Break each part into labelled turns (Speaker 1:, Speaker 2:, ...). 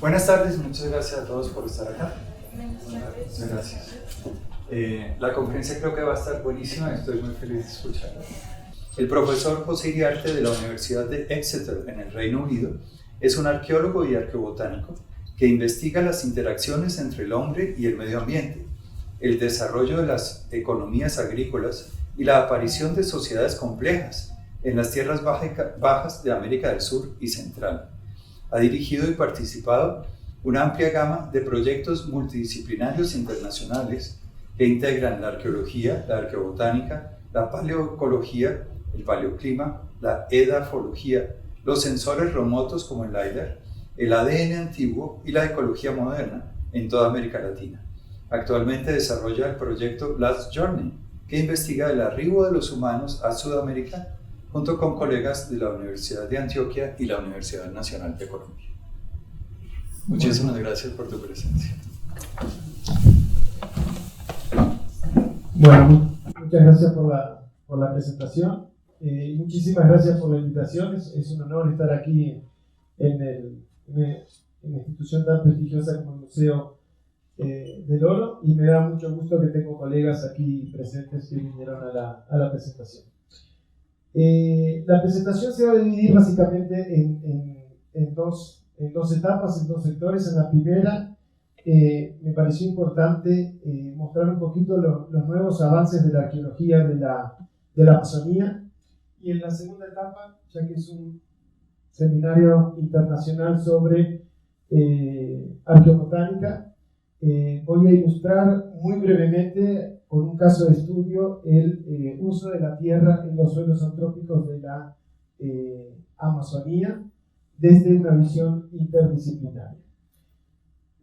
Speaker 1: Buenas tardes, muchas gracias a todos por estar acá. Muchas gracias. La conferencia creo que va a estar buenísima, estoy muy feliz de escucharla. El profesor José Iriarte de la Universidad de Exeter en el Reino Unido es un arqueólogo y arqueobotánico que investiga las interacciones entre el hombre y el medio ambiente, el desarrollo de las economías agrícolas y la aparición de sociedades complejas en las tierras bajas de América del Sur y Central. Ha dirigido y participado una amplia gama de proyectos multidisciplinarios internacionales que integran la arqueología, la arqueobotánica, la paleoecología, el paleoclima, la edafología, los sensores remotos como el LiDAR, el ADN antiguo y la ecología moderna en toda América Latina. Actualmente desarrolla el proyecto Last Journey, que investiga el arribo de los humanos a Sudamérica junto con colegas de la Universidad de Antioquia y la Universidad Nacional de Colombia. Muchísimas gracias por tu presencia.
Speaker 2: Bueno, muchas gracias por la presentación. Muchísimas gracias por la invitación. Es un honor estar aquí en una institución tan prestigiosa como el Museo del Oro, y me da mucho gusto que tengo colegas aquí presentes que vinieron a la presentación. La presentación se va a dividir básicamente en dos etapas, en dos sectores. En la primera, me pareció importante mostrar un poquito los nuevos avances de la arqueología de la Amazonía, y en la segunda etapa, ya que es un seminario internacional sobre arqueobotánica, voy a ilustrar muy brevemente con un caso de estudio el uso de la tierra en los suelos antrópicos de la Amazonía desde una visión interdisciplinaria.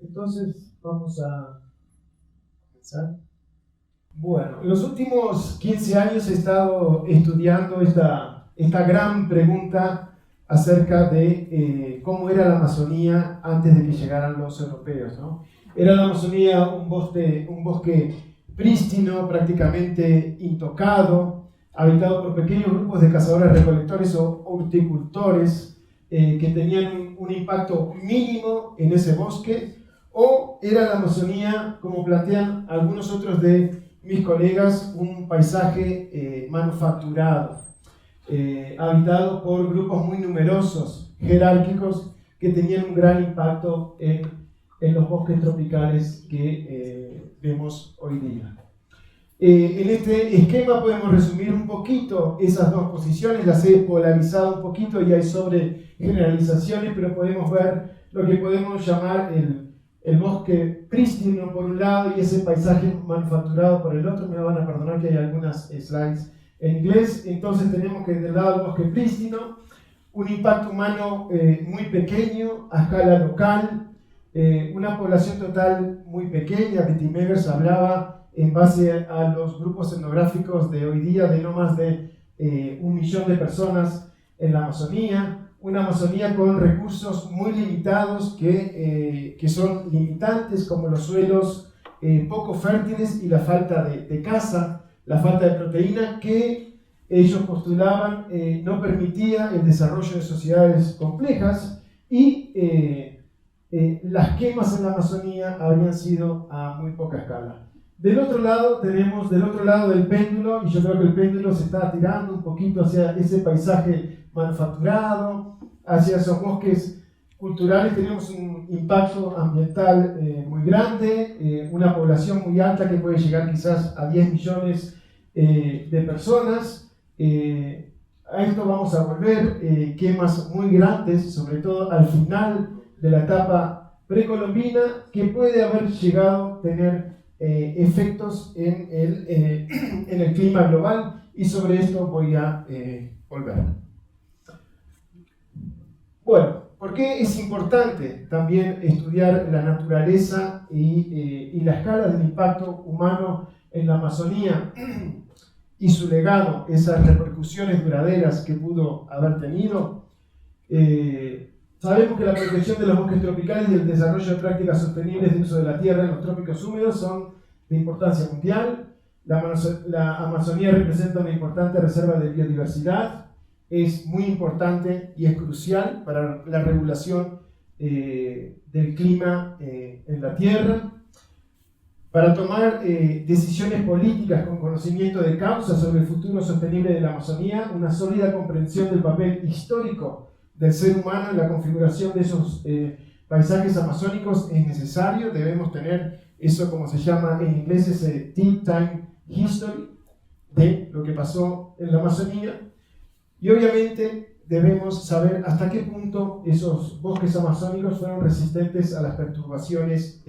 Speaker 2: Entonces, vamos a comenzar. Bueno, en los últimos 15 años he estado estudiando esta gran pregunta acerca de cómo era la Amazonía antes de que llegaran los europeos, ¿no? Era la Amazonía un bosque prístino, prácticamente intocado, habitado por pequeños grupos de cazadores-recolectores o horticultores que tenían un impacto mínimo en ese bosque, o era la Amazonía, como plantean algunos otros de mis colegas, un paisaje manufacturado, habitado por grupos muy numerosos, jerárquicos, que tenían un gran impacto en los bosques tropicales que vemos hoy día. En este esquema podemos resumir un poquito esas dos posiciones. Las he polarizado un poquito y hay sobre generalizaciones, pero podemos ver lo que podemos llamar el bosque prístino por un lado y ese paisaje manufacturado por el otro. Me van a perdonar que hay algunas slides en inglés. Entonces tenemos que del lado del bosque prístino un impacto humano muy pequeño a escala local, una población total muy pequeña. Betty Megers hablaba en base a los grupos etnográficos de hoy día de no más de 1 millón de personas en la Amazonía, una Amazonía con recursos muy limitados que son limitantes, como los suelos poco fértiles y la falta de caza, la falta de proteína que ellos postulaban no permitía el desarrollo de sociedades complejas, y las quemas en la Amazonía habrían sido a muy poca escala. Del otro lado tenemos, del otro lado del péndulo, y yo creo que el péndulo se está tirando un poquito hacia ese paisaje manufacturado, hacia esos bosques culturales. Tenemos un impacto ambiental muy grande, una población muy alta que puede llegar quizás a 10 millones de personas. A esto vamos a volver, quemas muy grandes, sobre todo al final de la etapa precolombina, que puede haber llegado a tener efectos en el clima global, y sobre esto voy a volver. Bueno, ¿por qué es importante también estudiar la naturaleza y la escala del impacto humano en la Amazonía y su legado, esas repercusiones duraderas que pudo haber tenido? Sabemos que la protección de los bosques tropicales y el desarrollo de prácticas sostenibles de uso de la tierra en los trópicos húmedos son de importancia mundial. La Amazonía representa una importante reserva de biodiversidad, es muy importante y es crucial para la regulación del clima en la Tierra, para tomar decisiones políticas con conocimiento de causa sobre el futuro sostenible de la Amazonía, una sólida comprensión del papel histórico del ser humano en la configuración de esos paisajes amazónicos es necesario. Debemos tener eso, como se llama en inglés, ese deep time history de lo que pasó en la Amazonía, y obviamente debemos saber hasta qué punto esos bosques amazónicos fueron resistentes a las perturbaciones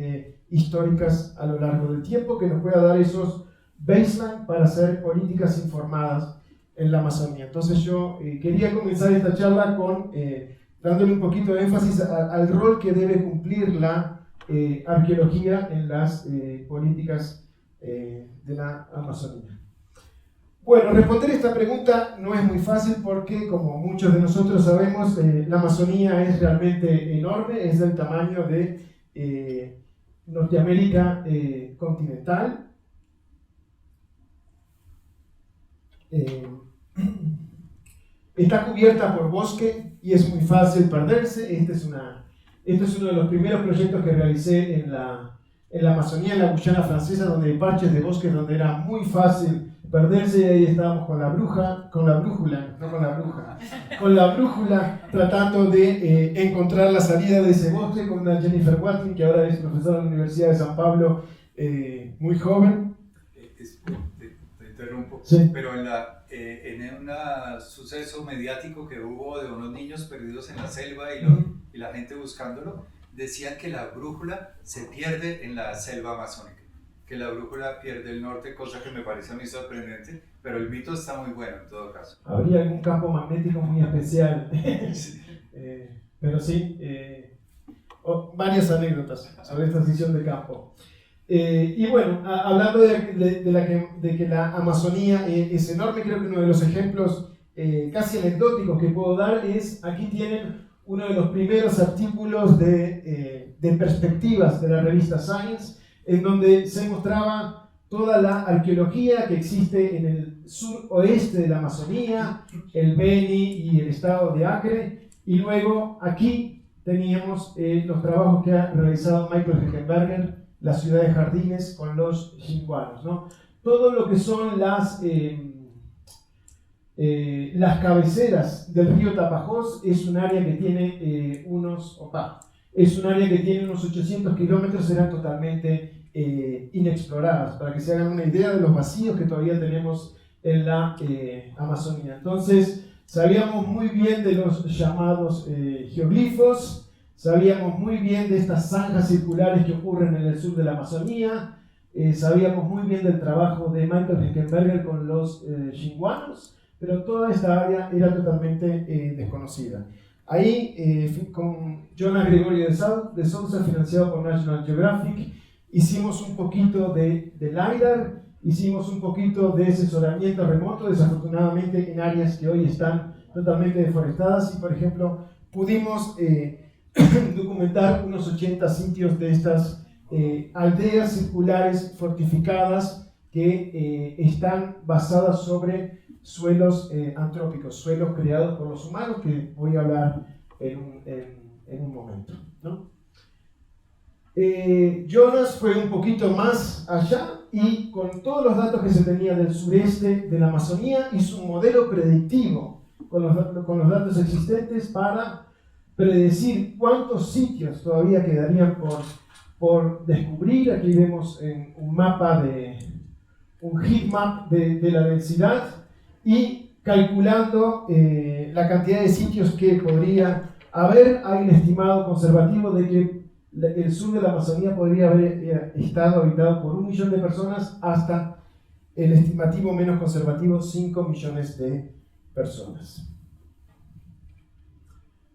Speaker 2: históricas a lo largo del tiempo, que nos pueda dar esos baseline para hacer políticas informadas en la Amazonía. Entonces yo quería comenzar esta charla con dándole un poquito de énfasis al rol que debe cumplir la arqueología en las políticas de la Amazonía. Bueno, responder esta pregunta no es muy fácil porque, como muchos de nosotros sabemos, la Amazonía es realmente enorme, es del tamaño de Norteamérica continental. Está cubierta por bosque y es muy fácil perderse. Este es uno de los primeros proyectos que realicé en la Amazonía, en la Guyana Francesa, donde hay parches de bosques donde era muy fácil perderse, y ahí estábamos con la brújula, tratando de encontrar la salida de ese bosque con una Jennifer Watling, que ahora es profesora en la Universidad de San Pablo, muy joven.
Speaker 1: Te interrumpo,
Speaker 2: sí.
Speaker 1: Pero en un suceso mediático que hubo de unos niños perdidos en la selva y la gente buscándolo, decían que la brújula se pierde en la selva amazónica, que la brújula pierde el norte, cosa que me parece a mí sorprendente, pero el mito está muy bueno en todo caso.
Speaker 2: Habría algún campo magnético muy especial,
Speaker 1: Sí.
Speaker 2: Pero sí, varias anécdotas sobre esta decisión de campo. Y bueno, hablando de que la Amazonía es enorme, creo que uno de los ejemplos casi anecdóticos que puedo dar es, aquí tienen uno de los primeros artículos de perspectivas de la revista Science, en donde se mostraba toda la arqueología que existe en el suroeste de la Amazonía, el Beni y el estado de Acre, y luego aquí teníamos los trabajos que ha realizado Michael Heckenberger, la ciudad de Jardines con los xinguanos, ¿no? Todo lo que son las cabeceras del río Tapajós es un área que tiene unos 800 kilómetros, eran totalmente inexploradas, para que se hagan una idea de los vacíos que todavía tenemos en la Amazonía. Entonces, sabíamos muy bien de los llamados geoglifos, sabíamos muy bien de estas zanjas circulares que ocurren en el sur de la Amazonía, sabíamos muy bien del trabajo de Michael Heckenberger con los xinguanos, pero toda esta área era totalmente desconocida. Ahí, con Jonas Gregorio de Sousa, financiado por National Geographic, hicimos un poquito de LiDAR, hicimos un poquito de asesoramiento remoto, desafortunadamente en áreas que hoy están totalmente deforestadas, y por ejemplo pudimos documentar unos 80 sitios de estas aldeas circulares fortificadas que están basadas sobre suelos antrópicos, suelos creados por los humanos, que voy a hablar en un momento, ¿no? Jonas fue un poquito más allá y con todos los datos que se tenía del sureste de la Amazonía hizo un modelo predictivo con los datos existentes para predecir cuántos sitios todavía quedarían por descubrir. Aquí vemos un mapa un heat map de la densidad, y calculando la cantidad de sitios que podría haber, hay un estimado conservativo de que el sur de la Amazonía podría haber estado habitado por 1 millón de personas, hasta el estimativo menos conservativo, 5 millones de personas.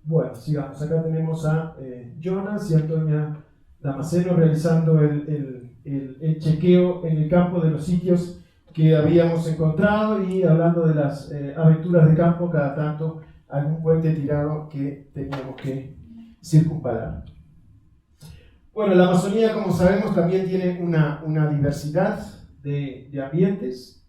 Speaker 2: Bueno, sigamos. Acá tenemos a Jonas y Antonia Damasceno realizando el chequeo en el campo de los sitios que habíamos encontrado, y hablando de las aventuras de campo, cada tanto algún puente tirado que teníamos que circunvalar. Bueno, la Amazonía, como sabemos, también tiene una diversidad de ambientes.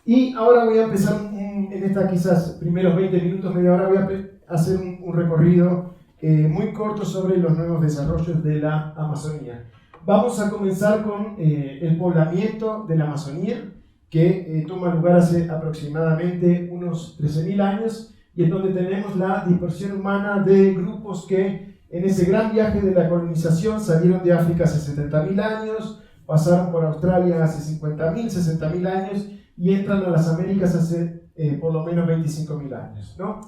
Speaker 2: Y ahora voy a empezar, en estas quizás primeros 20 minutos, media hora, voy a hacer un recorrido muy corto sobre los nuevos desarrollos de la Amazonía. Vamos a comenzar con el poblamiento de la Amazonía, que toma lugar hace aproximadamente unos 13.000 años, y en donde tenemos la dispersión humana de grupos que en ese gran viaje de la colonización salieron de África hace 70.000 años, pasaron por Australia hace 50.000, 60.000 años y entran a las Américas hace por lo menos 25.000 años, ¿no?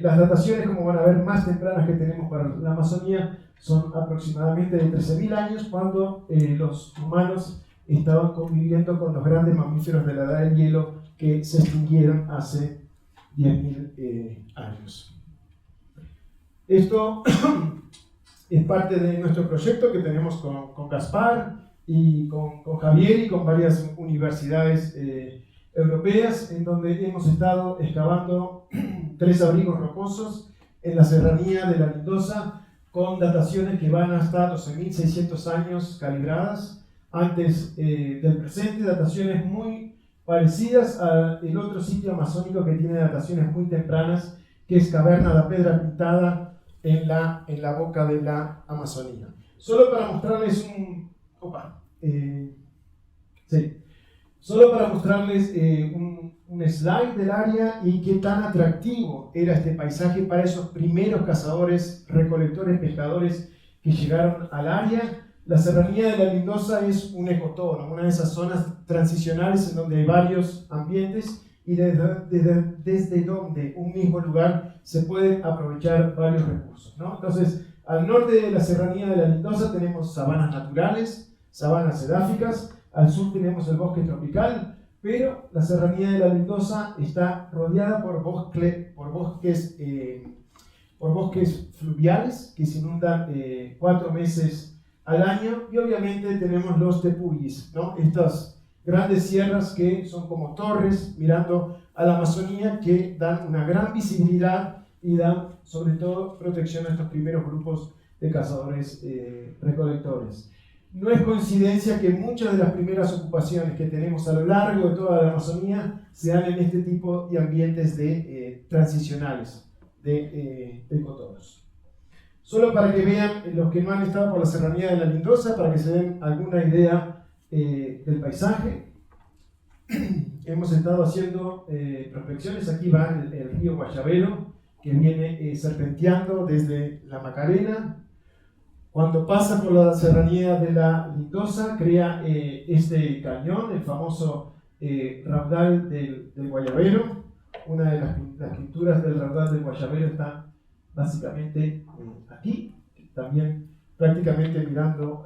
Speaker 2: Las dataciones, como van a ver, más tempranas que tenemos para la Amazonía son aproximadamente de 13.000 años, cuando los humanos estaban conviviendo con los grandes mamíferos de la edad del hielo que se extinguieron hace 10.000 años. Esto es parte de nuestro proyecto que tenemos con Gaspar y con Javier y con varias universidades europeas, en donde hemos estado excavando 3 abrigos rocosos en la serranía de la Lindosa, con dataciones que van hasta 12.600 años calibradas antes del presente, dataciones muy parecidas al otro sitio amazónico que tiene dataciones muy tempranas, que es Caverna da Pedra Pintada en la boca de la Amazonía. Solo para mostrarles un slide del área y qué tan atractivo era este paisaje para esos primeros cazadores, recolectores, pescadores que llegaron al área. La serranía de la Lindosa es un ecotono, una de esas zonas transicionales en donde hay varios ambientes y desde donde un mismo lugar se pueden aprovechar varios recursos, ¿no? Entonces, al norte de la serranía de la Lindosa tenemos sabanas naturales, sabanas edáficas, al sur tenemos el bosque tropical, pero la serranía de la Lindosa está rodeada por bosques fluviales que se inundan 4 meses al año, y obviamente tenemos los tepuyes, ¿no? Estas grandes sierras que son como torres mirando a la Amazonía, que dan una gran visibilidad y dan sobre todo protección a estos primeros grupos de cazadores recolectores. No es coincidencia que muchas de las primeras ocupaciones que tenemos a lo largo de toda la Amazonía sean en este tipo de ambientes transicionales de ecotonos. Solo para que vean los que no han estado por la serranía de la Lindosa, para que se den alguna idea del paisaje. Hemos estado haciendo prospecciones. Aquí va el río Guayabero, que viene serpenteando desde la Macarena. Cuando pasa por la serranía de la Lindosa, crea este cañón, el famoso raudal del Guayabero. Una de las pinturas del raudal del Guayabero está básicamente aquí, también prácticamente mirando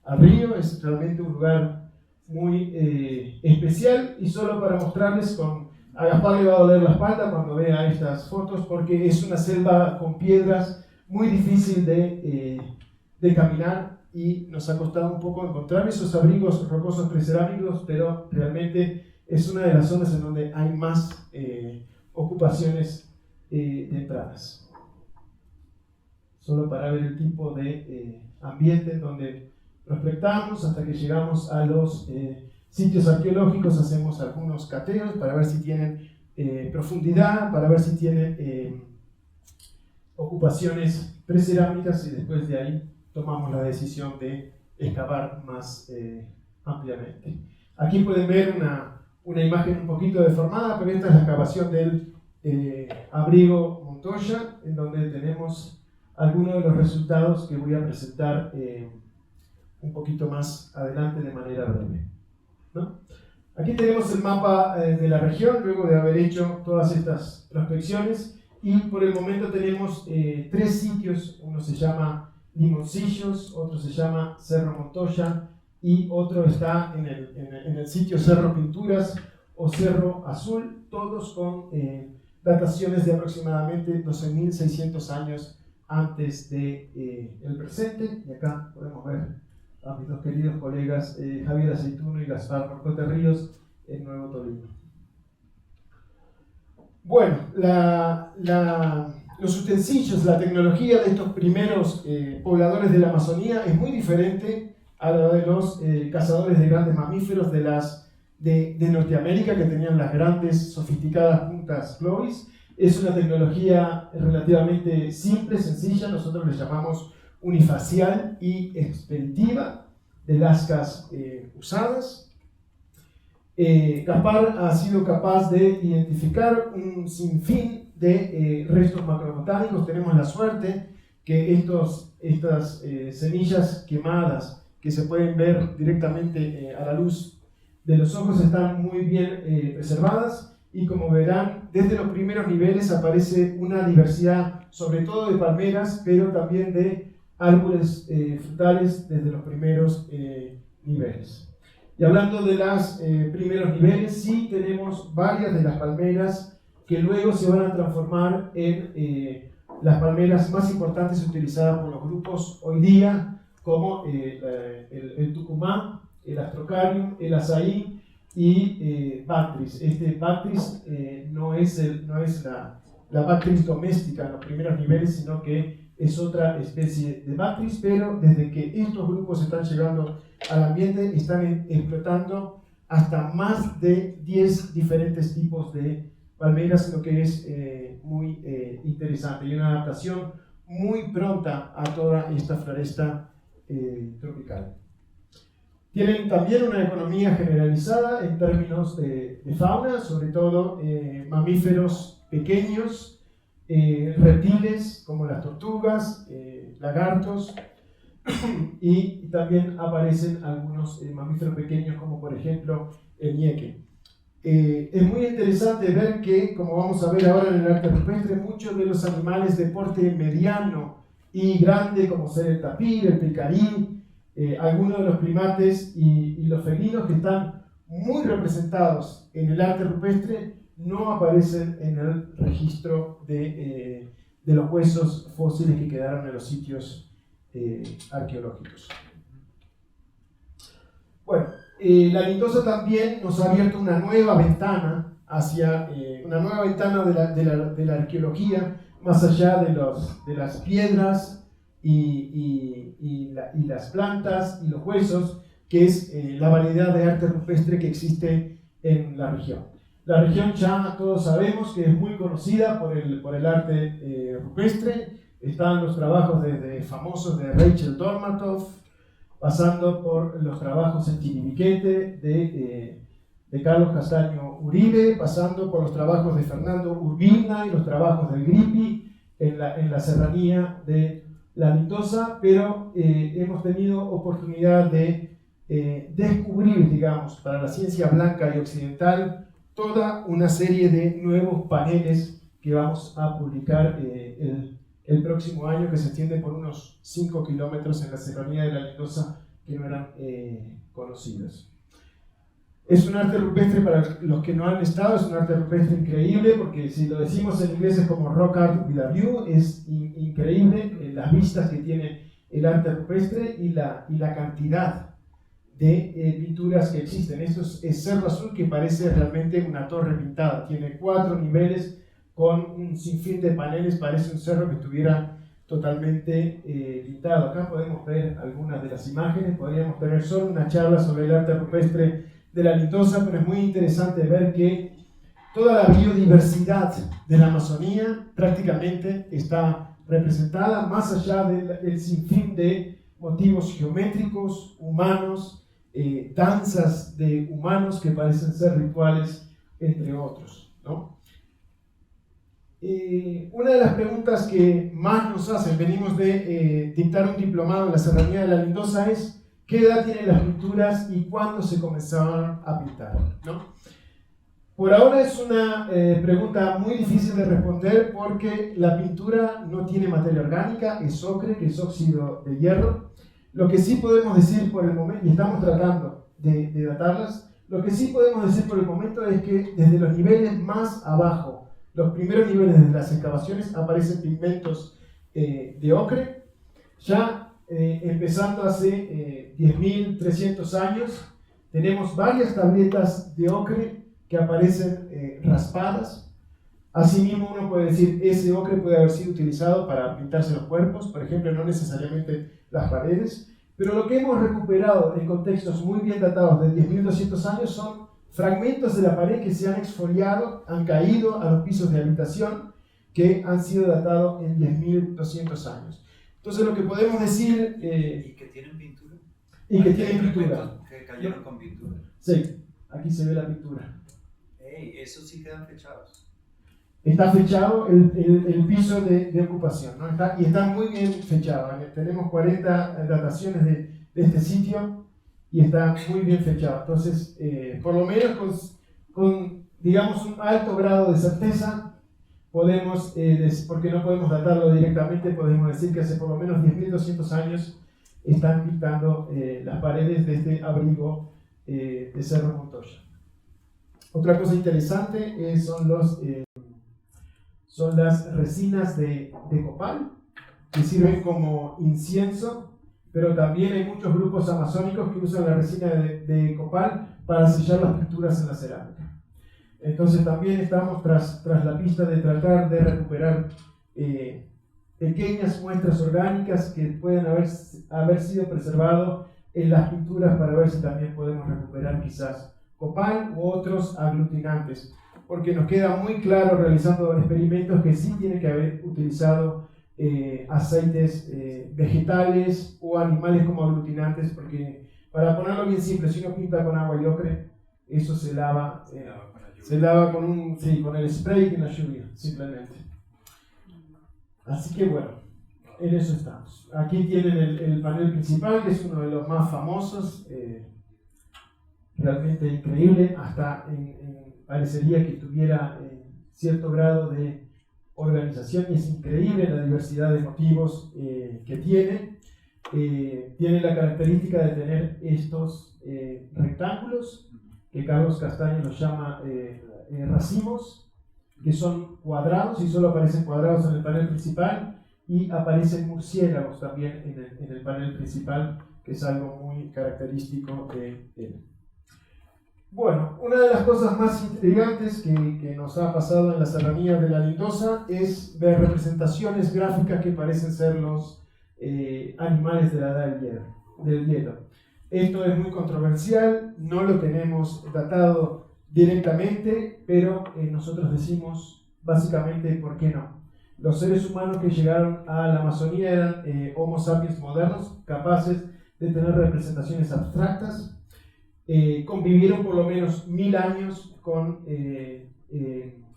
Speaker 2: al río. Es realmente un lugar muy especial, y solo para mostrarles, a Gaspar le va a doler la espalda cuando vea estas fotos, porque es una selva con piedras muy difícil de caminar, y nos ha costado un poco encontrar esos abrigos rocosos precerámicos, pero realmente es una de las zonas en donde hay más ocupaciones tempranas. Solo para ver el tipo de ambiente en donde prospectamos hasta que llegamos a los sitios arqueológicos. Hacemos algunos cateos para ver si tienen profundidad, para ver si tienen ocupaciones precerámicas, y después de ahí tomamos la decisión de excavar más ampliamente. Aquí pueden ver una imagen un poquito deformada, pero esta es la excavación del abrigo Montoya, en donde tenemos algunos de los resultados que voy a presentar un poquito más adelante de manera breve, ¿no? Aquí tenemos el mapa de la región, luego de haber hecho todas estas prospecciones, y por el momento tenemos 3 sitios. Uno se llama Limoncillos, otro se llama Cerro Montoya, y otro está en el sitio Cerro Pinturas o Cerro Azul, todos con dataciones de aproximadamente 12.600 años antes del presente. Y acá podemos ver a mis 2 queridos colegas Javier Aceituno y Gaspar Porcote Ríos en Nuevo Tolima. Bueno, los utensilios, la tecnología de estos primeros pobladores de la Amazonía es muy diferente a la de los cazadores de grandes mamíferos de Norteamérica, que tenían las grandes sofisticadas puntas Clovis. Es una tecnología relativamente simple, sencilla, nosotros le llamamos unifacial y expeditiva de lascas usadas. CASPAR ha sido capaz de identificar un sinfín de restos macrobotánicos. Tenemos la suerte que estas semillas quemadas que se pueden ver directamente a la luz de los ojos están muy bien preservadas, y como verán, desde los primeros niveles aparece una diversidad, sobre todo de palmeras, pero también de árboles frutales desde los primeros niveles. Y hablando de los primeros niveles, sí tenemos varias de las palmeras que luego se van a transformar en las palmeras más importantes utilizadas por los grupos hoy día, como el tucumán, el astrocarium, el azaí y Bactris. Bactris no es la Bactris doméstica en los primeros niveles, sino que es otra especie de Bactris, pero desde que estos grupos están llegando al ambiente están explotando hasta más de 10 diferentes tipos de palmeras, lo que es muy interesante y una adaptación muy pronta a toda esta floresta tropical. Tienen también una economía generalizada en términos de fauna, sobre todo mamíferos pequeños, reptiles como las tortugas, lagartos, y también aparecen algunos mamíferos pequeños como por ejemplo el ñeque. Es muy interesante ver que, como vamos a ver ahora en el arte rupestre, muchos de los animales de porte mediano y grande, como ser el tapir, el pecarí, algunos de los primates y los felinos que están muy representados en el arte rupestre, no aparecen en el registro de los huesos fósiles que quedaron en los sitios arqueológicos. Bueno, la lindosa también nos ha abierto una nueva ventana hacia una nueva ventana de la arqueología, más allá de las piedras y las plantas y los huesos, que es la variedad de arte rupestre que existe en la región. La región ya todos sabemos que es muy conocida por el arte rupestre. Están los trabajos famosos de Rachel Dormatoff, pasando por los trabajos en Chiribiquete de Carlos Castaño Uribe, pasando por los trabajos de Fernando Urbina y los trabajos del Grippi en la serranía de la Lindosa, pero hemos tenido oportunidad de descubrir, digamos, para la ciencia blanca y occidental, toda una serie de nuevos paneles que vamos a publicar el próximo año, que se extiende por unos 5 kilómetros en la serranía de la Lindosa, que no eran conocidos. Es un arte rupestre, para los que no han estado, es un arte rupestre increíble, porque si lo decimos en inglés es como rock art with a view, es increíble las vistas que tiene el arte rupestre y la cantidad de pinturas que existen. Esto es Cerro Azul, que parece realmente una torre pintada, tiene 4 niveles con un sinfín de paneles, parece un cerro que estuviera totalmente pintado. Acá podemos ver algunas de las imágenes, podríamos tener solo una charla sobre el arte rupestre de la Lindosa, pero es muy interesante ver que toda la biodiversidad de la Amazonía prácticamente está representada, más allá del sinfín de motivos geométricos, humanos, danzas de humanos que parecen ser rituales, entre otros, ¿no? Una de las preguntas que más nos hacen, venimos de dictar un diplomado en la serranía de la Lindosa, es ¿qué edad tienen las pinturas y cuándo se comenzaron a pintar? ¿No? Por ahora es una pregunta muy difícil de responder, porque la pintura no tiene materia orgánica, es ocre, que es óxido de hierro. Lo que sí podemos decir por el momento, y estamos tratando de datarlas, lo que sí podemos decir por el momento es que desde los niveles más abajo, los primeros niveles de las excavaciones, aparecen pigmentos de ocre. Ya empezando hace 10.300 años, tenemos varias tabletas de ocre que aparecen raspadas. Asimismo, uno puede decir, ese ocre puede haber sido utilizado para pintarse los cuerpos, por ejemplo, no necesariamente las paredes, pero lo que hemos recuperado en contextos muy bien datados de 10.200 años son fragmentos de la pared que se han exfoliado, han caído a los pisos de habitación, que han sido datados en 10.200 años. Entonces lo que podemos decir...
Speaker 1: ¿Y que tienen pintura?
Speaker 2: Y que tienen pintura.
Speaker 1: Que cayeron con pintura.
Speaker 2: Sí, aquí se ve la pintura.
Speaker 1: Esos sí quedan fechados.
Speaker 2: Está fechado el piso de ocupación, ¿no? Y está muy bien fechado. Tenemos 40 dataciones de este sitio y está muy bien fechado. Entonces, por lo menos con, digamos, un alto grado de certeza, podemos, porque no podemos datarlo directamente, podemos decir que hace por lo menos 10.200 años están pintando las paredes de este abrigo de Cerro Montoya. Otra cosa interesante son las resinas de copal, que sirven como incienso, pero también hay muchos grupos amazónicos que usan la resina de copal para sellar las pinturas en la cerámica. Entonces también estamos tras la pista de tratar de recuperar pequeñas muestras orgánicas que pueden haber sido preservadas en las pinturas para ver si también podemos recuperar quizás copal u otros aglutinantes, porque nos queda muy claro realizando experimentos que sí tienen que haber utilizado aceites vegetales o animales como aglutinantes, porque para ponerlo bien simple, si uno pinta con agua y ocre, eso se lava con el spray en la lluvia, simplemente. Así que bueno, en eso estamos. Aquí tienen el panel principal, que es uno de los más famosos, realmente increíble, hasta parecería que tuviera cierto grado de organización, y es increíble la diversidad de motivos que tiene. Tiene la característica de tener estos rectángulos, que Carlos Castaño los llama racimos, que son cuadrados y solo aparecen cuadrados en el panel principal, y aparecen murciélagos también en el panel principal, que es algo muy característico de él. Bueno, una de las cosas más intrigantes que nos ha pasado en la serranía de la Lindosa es ver representaciones gráficas que parecen ser los animales de la edad del hielo. Esto es muy controversial, no lo tenemos datado directamente, pero nosotros decimos básicamente por qué no. Los seres humanos que llegaron a la Amazonía eran Homo sapiens modernos, capaces de tener representaciones abstractas. Convivieron por lo menos 1000 años con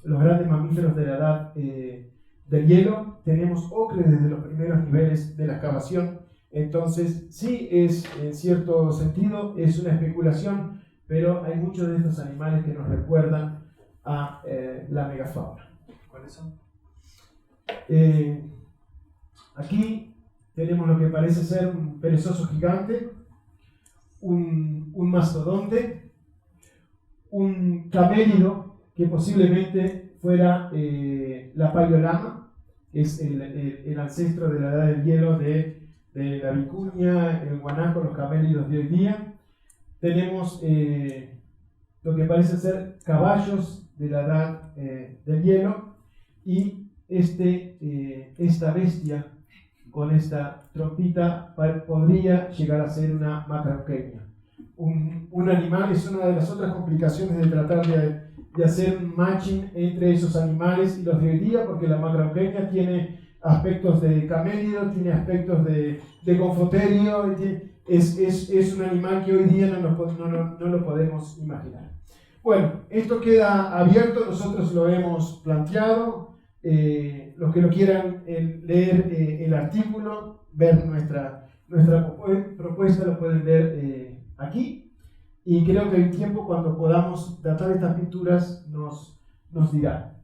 Speaker 2: los grandes mamíferos de la edad del hielo. Tenemos ocre desde los primeros niveles de la excavación. Entonces, sí, en cierto sentido, es una especulación, pero hay muchos de estos animales que nos recuerdan a la megafauna.
Speaker 1: ¿Cuáles son?
Speaker 2: Aquí tenemos lo que parece ser un perezoso gigante, un mastodonte, un camélido que posiblemente fuera la paleolama, que es el ancestro de la edad del hielo de la vicuña, el guanaco, los camélidos de hoy día. Tenemos lo que parece ser caballos de la edad del hielo, y esta bestia con esta trompita podría llegar a ser una macrauqueña. Un animal es una de las otras complicaciones de tratar de hacer un matching entre esos animales y los de hoy día, porque la macrauqueña tiene aspectos de camélido, tiene aspectos de confoterio, es un animal que hoy día no lo podemos imaginar. Bueno, esto queda abierto, nosotros lo hemos planteado. Los que lo quieran leer el artículo, ver nuestra propuesta, lo pueden ver aquí, y creo que el tiempo, cuando podamos datar estas pinturas, nos dirá.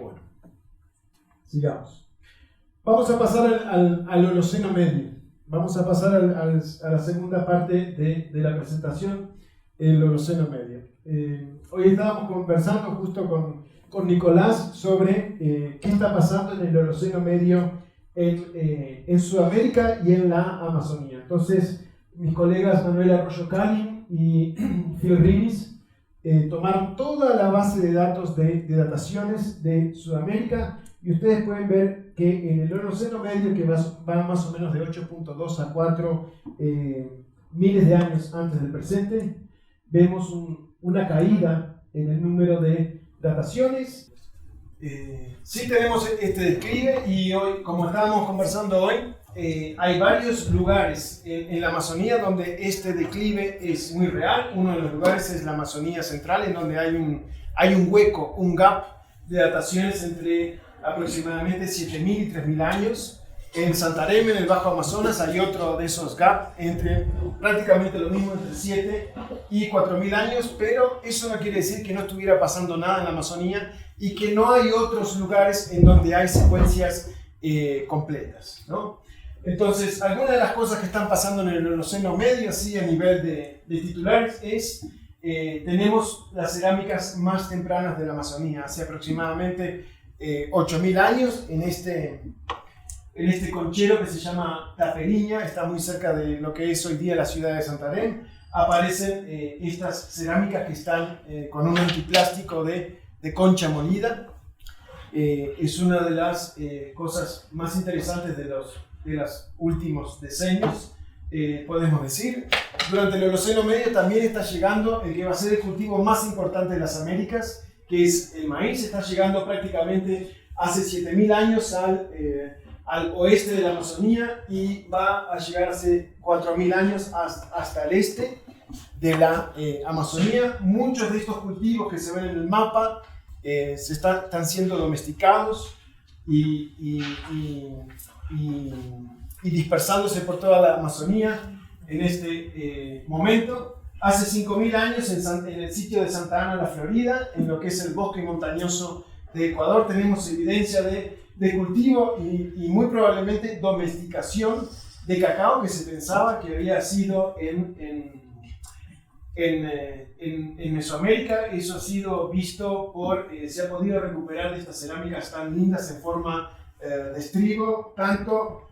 Speaker 2: Bueno, sigamos. Vamos a pasar al Holoceno Medio. Vamos a pasar a la segunda parte de la presentación, el Holoceno Medio. Hoy estábamos conversando justo con Nicolás sobre qué está pasando en el Holoceno Medio en Sudamérica y en la Amazonía. Entonces, mis colegas Manuel Arroyo Calin y Phil Rivis tomaron toda la base de datos de dataciones de Sudamérica, y ustedes pueden ver que en el Holoceno Medio, que va más o menos de 8.2 a 4 miles de años antes del presente, vemos una caída en el número de dataciones. Sí tenemos este declive y hoy, como estábamos conversando hoy, hay varios lugares en la Amazonía donde este declive es muy real. Uno de los lugares es la Amazonía Central, en donde hay un hueco, un gap de dataciones entre aproximadamente 7.000 y 3.000 años. En Santarém, en el Bajo Amazonas, hay otro de esos gaps entre prácticamente lo mismo, entre 7 y 4.000 años, pero eso no quiere decir que no estuviera pasando nada en la Amazonía y que no hay otros lugares en donde hay secuencias completas, ¿no? Entonces, algunas de las cosas que están pasando en el Holoceno medio, así a nivel de titulares, es tenemos las cerámicas más tempranas de la Amazonía, hace aproximadamente 8.000 años, en este conchero que se llama Taperiña, está muy cerca de lo que es hoy día la ciudad de Santarém. Aparecen estas cerámicas que están con un antiplástico de concha molida. Es una de las cosas más interesantes de los últimos decenios, podemos decir. Durante el Holoceno medio también está llegando el que va a ser el cultivo más importante de las Américas, que es el maíz. Está llegando prácticamente hace 7.000 años al oeste de la Amazonía y va a llegar hace 4.000 años hasta el este de la Amazonía. Muchos de estos cultivos que se ven en el mapa están siendo domesticados y dispersándose por toda la Amazonía en este momento. Hace 5.000 años en el sitio de Santa Ana, la Florida, en lo que es el bosque montañoso de Ecuador, tenemos evidencia de cultivo y muy probablemente domesticación de cacao, que se pensaba que había sido en Mesoamérica. Eso ha sido visto se ha podido recuperar de estas cerámicas tan lindas en forma de estribo, tanto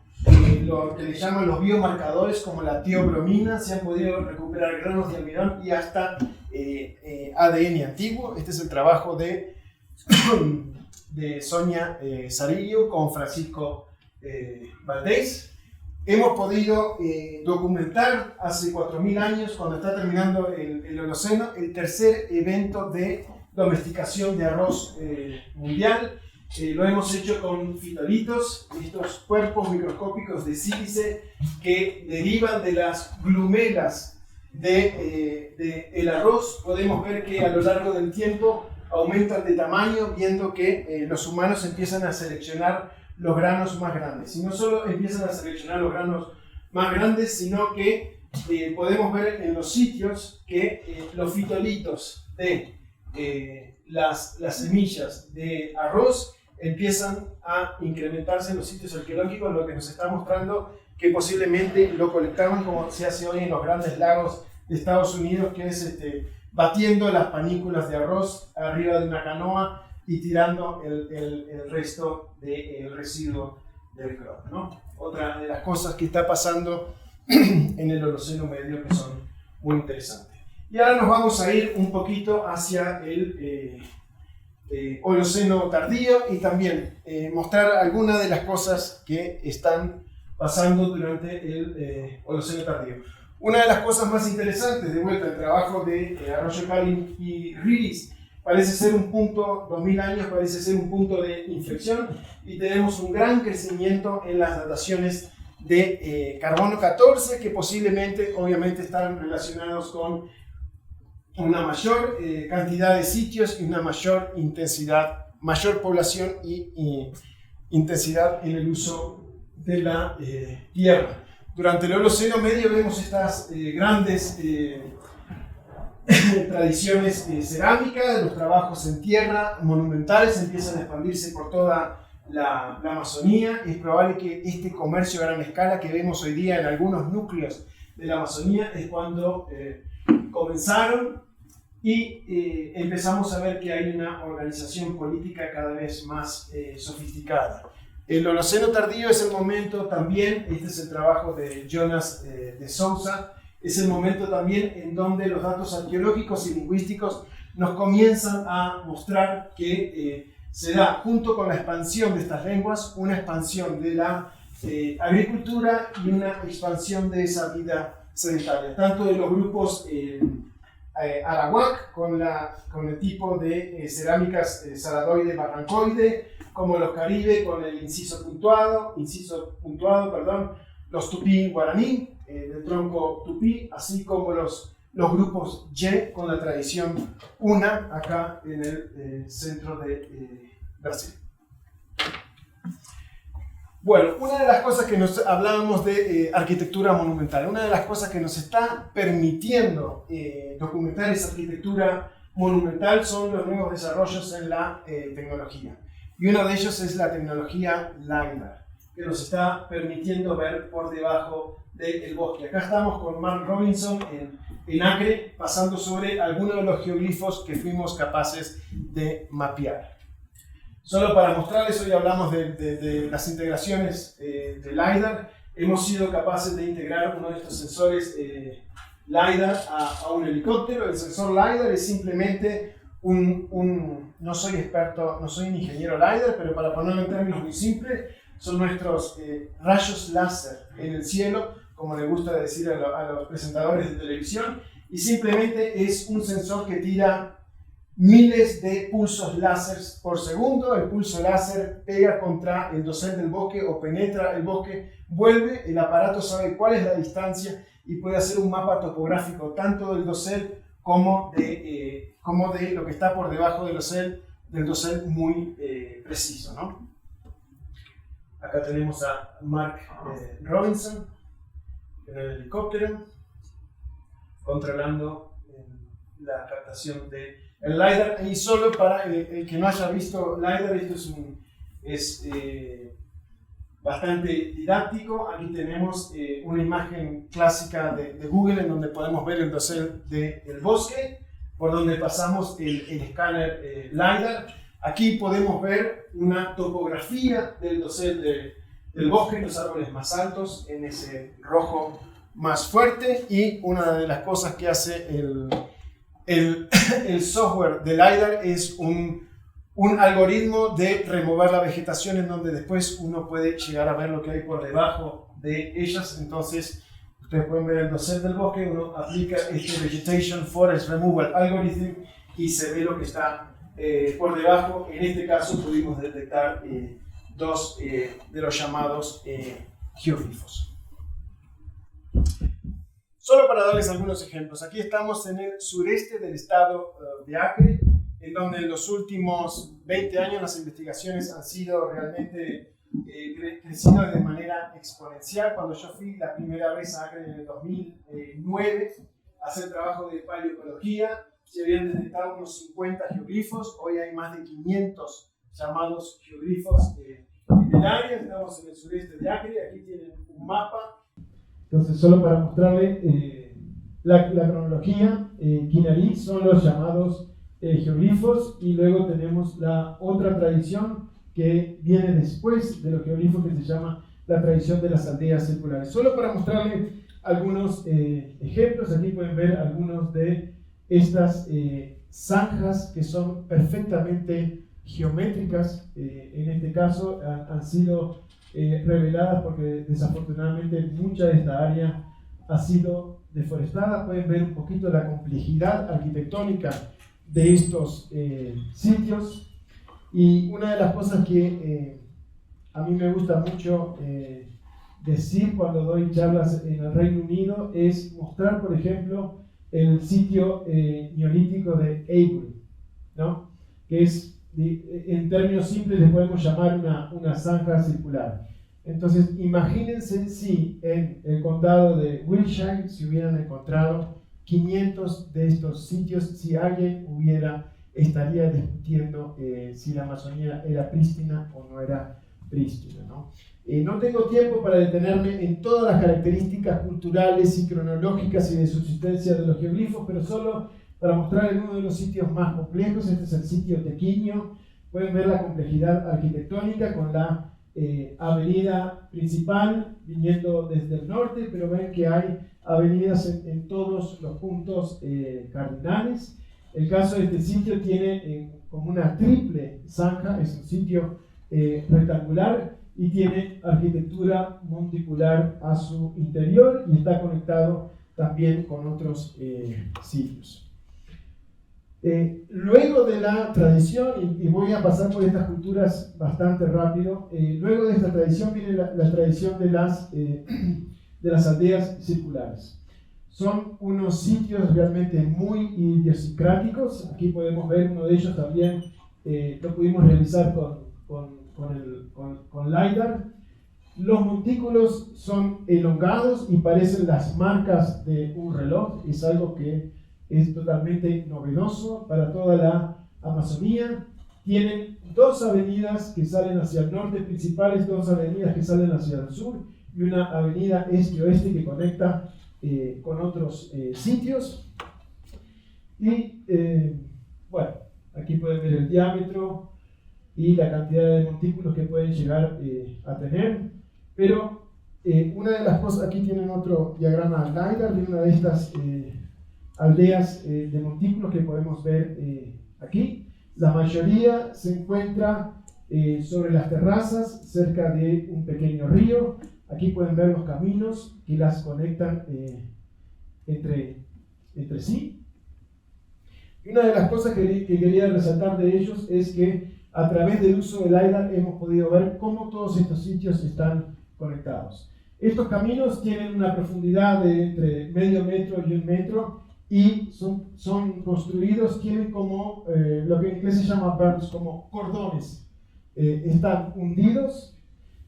Speaker 2: lo que le llaman los biomarcadores como la tiobromina. Se han podido recuperar granos de almidón y hasta ADN antiguo. Este es el trabajo de Sonia Sarillo con Francisco Valdés. Hemos podido documentar hace 4.000 años, cuando está terminando el Holoceno, el tercer evento de domesticación de arroz mundial. Lo hemos hecho con fitolitos, estos cuerpos microscópicos de sílice que derivan de las glumelas del arroz. Podemos ver que a lo largo del tiempo aumentan de tamaño, viendo que los humanos empiezan a seleccionar los granos más grandes. Y no solo empiezan a seleccionar los granos más grandes, sino que podemos ver en los sitios que los fitolitos de las semillas de arroz empiezan a incrementarse en los sitios arqueológicos, lo que nos está mostrando que posiblemente lo colectaban como se hace hoy en los grandes lagos de Estados Unidos, que es batiendo las panículas de arroz arriba de una canoa y tirando el resto del residuo del cromo, ¿no? Otra de las cosas que está pasando en el Holoceno medio que son muy interesantes. Y ahora nos vamos a ir un poquito hacia el Holoceno tardío y también mostrar algunas de las cosas que están pasando durante el Holoceno tardío. Una de las cosas más interesantes, de vuelta, el trabajo de Arroyo Calin y Rilis, parece ser un punto, 2.000 años, parece ser un punto de inflexión, y tenemos un gran crecimiento en las dataciones de carbono 14, que posiblemente, obviamente, están relacionados con una mayor cantidad de sitios y una mayor intensidad, mayor población y intensidad en el uso de la tierra. Durante el Holoceno medio vemos estas grandes tradiciones cerámicas, los trabajos en tierra monumentales empiezan a expandirse por toda la Amazonía. Es probable que este comercio a gran escala que vemos hoy día en algunos núcleos de la Amazonía es cuando comenzaron y empezamos a ver que hay una organización política cada vez más sofisticada. El Holoceno tardío es el momento también, este es el trabajo de Jonas de Sousa, es el momento también en donde los datos arqueológicos y lingüísticos nos comienzan a mostrar que se da, junto con la expansión de estas lenguas, una expansión de la agricultura y una expansión de esa vida sedentaria, tanto de los grupos Arawak con el tipo de cerámicas saradoide barrancoide, como los Caribe con el inciso puntuado, los tupí guaraní del tronco tupí, así como los grupos Y con la tradición Una acá en el centro de Brasil. Bueno, una de las cosas que nos hablábamos de arquitectura monumental, una de las cosas que nos está permitiendo documentar esa arquitectura monumental son los nuevos desarrollos en la tecnología. Y uno de ellos es la tecnología LiDAR, que nos está permitiendo ver por debajo del bosque. Acá estamos con Mark Robinson en Acre, pasando sobre algunos de los geoglifos que fuimos capaces de mapear. Solo para mostrarles, hoy hablamos de las integraciones de LiDAR. Hemos sido capaces de integrar uno de estos sensores LiDAR a un helicóptero. El sensor LiDAR es simplemente no soy experto, no soy un ingeniero LiDAR, pero para ponerlo en términos muy simples, son nuestros rayos láser en el cielo, como le gusta decir a los presentadores de televisión, y simplemente es un sensor que tira miles de pulsos láser por segundo. El pulso láser pega contra el dosel del bosque o penetra el bosque, vuelve, el aparato sabe cuál es la distancia y puede hacer un mapa topográfico tanto del dosel como de lo que está por debajo del dosel muy preciso, ¿no? Acá tenemos a Mark Robinson en el helicóptero controlando la captación del LiDAR. Y solo para el que no haya visto LiDAR, esto es bastante didáctico. Aquí tenemos una imagen clásica de Google en donde podemos ver el dosel del bosque, por donde pasamos el escáner LiDAR. Aquí podemos ver una topografía del dosel del bosque, los árboles más altos en ese rojo más fuerte, y una de las cosas que hace el software de LiDAR es un algoritmo de remover la vegetación, en donde después uno puede llegar a ver lo que hay por debajo de ellas. Entonces ustedes pueden ver el dosel del bosque, uno aplica este Vegetation Forest Removal Algorithm y se ve lo que está por debajo. En este caso pudimos detectar dos de los llamados geoglifos. Solo para darles algunos ejemplos, aquí estamos en el sureste del estado de Acre, en donde en los últimos 20 años las investigaciones han sido realmente crecido de manera exponencial. Cuando yo fui la primera vez a Acre en el 2009 a hacer trabajo de paleoecología, se habían detectado unos 50 geoglifos. Hoy hay más de 500 llamados geoglifos en el área. Estamos en el sureste de Acre, aquí tienen un mapa. Entonces, solo para mostrarle la cronología, Quinarí son los llamados geoglifos, y luego tenemos la otra tradición que viene después de los geoglifos, que se llama la tradición de las aldeas circulares. Solo para mostrarle algunos ejemplos, aquí pueden ver algunos de estas zanjas que son perfectamente geométricas. En este caso han sido reveladas porque desafortunadamente mucha de esta área ha sido deforestada. Pueden ver un poquito la complejidad arquitectónica de estos sitios. Y una de las cosas que a mí me gusta mucho decir cuando doy charlas en el Reino Unido es mostrar, por ejemplo, el sitio neolítico de Avebury, ¿no? Que es, en términos simples, le podemos llamar una zanja circular. Entonces, imagínense si en el condado de Wiltshire se hubieran encontrado 500 de estos sitios, si alguien estaría discutiendo si la Amazonía era prístina o no era prístina, ¿no? No tengo tiempo para detenerme en todas las características culturales y cronológicas y de subsistencia de los geoglifos, pero solo para mostrar uno de los sitios más complejos. Este es el sitio Tequiño. Pueden ver la complejidad arquitectónica con la avenida principal viniendo desde el norte, pero ven que hay avenidas en todos los puntos cardinales. El caso de este sitio tiene como una triple zanja, es un sitio rectangular y tiene arquitectura monticular a su interior, y está conectado también con otros sitios. Luego de la tradición, y voy a pasar por estas culturas bastante rápido, luego de esta tradición viene la tradición de las aldeas circulares. Son unos sitios realmente muy idiosincráticos. Aquí podemos ver uno de ellos también, lo pudimos realizar con LiDAR. Los montículos son elongados y parecen las marcas de un reloj. Es algo que es totalmente novedoso para toda la Amazonía. Tienen dos avenidas que salen hacia el norte principales, dos avenidas que salen hacia el sur y una avenida este-oeste que conecta con otros sitios. Y bueno, aquí pueden ver el diámetro y la cantidad de montículos que pueden llegar a tener. Pero una de las cosas, aquí tienen otro diagrama LiDAR de una de estas aldeas de montículos que podemos ver aquí. La mayoría se encuentra sobre las terrazas, cerca de un pequeño río. Aquí pueden ver los caminos que las conectan entre sí. Y una de las cosas que quería resaltar de ellos es que a través del uso del LiDAR hemos podido ver cómo todos estos sitios están conectados. Estos caminos tienen una profundidad de entre medio metro y 1 metro y son construidos, tienen como lo que en inglés se llama berms, como cordones. Están hundidos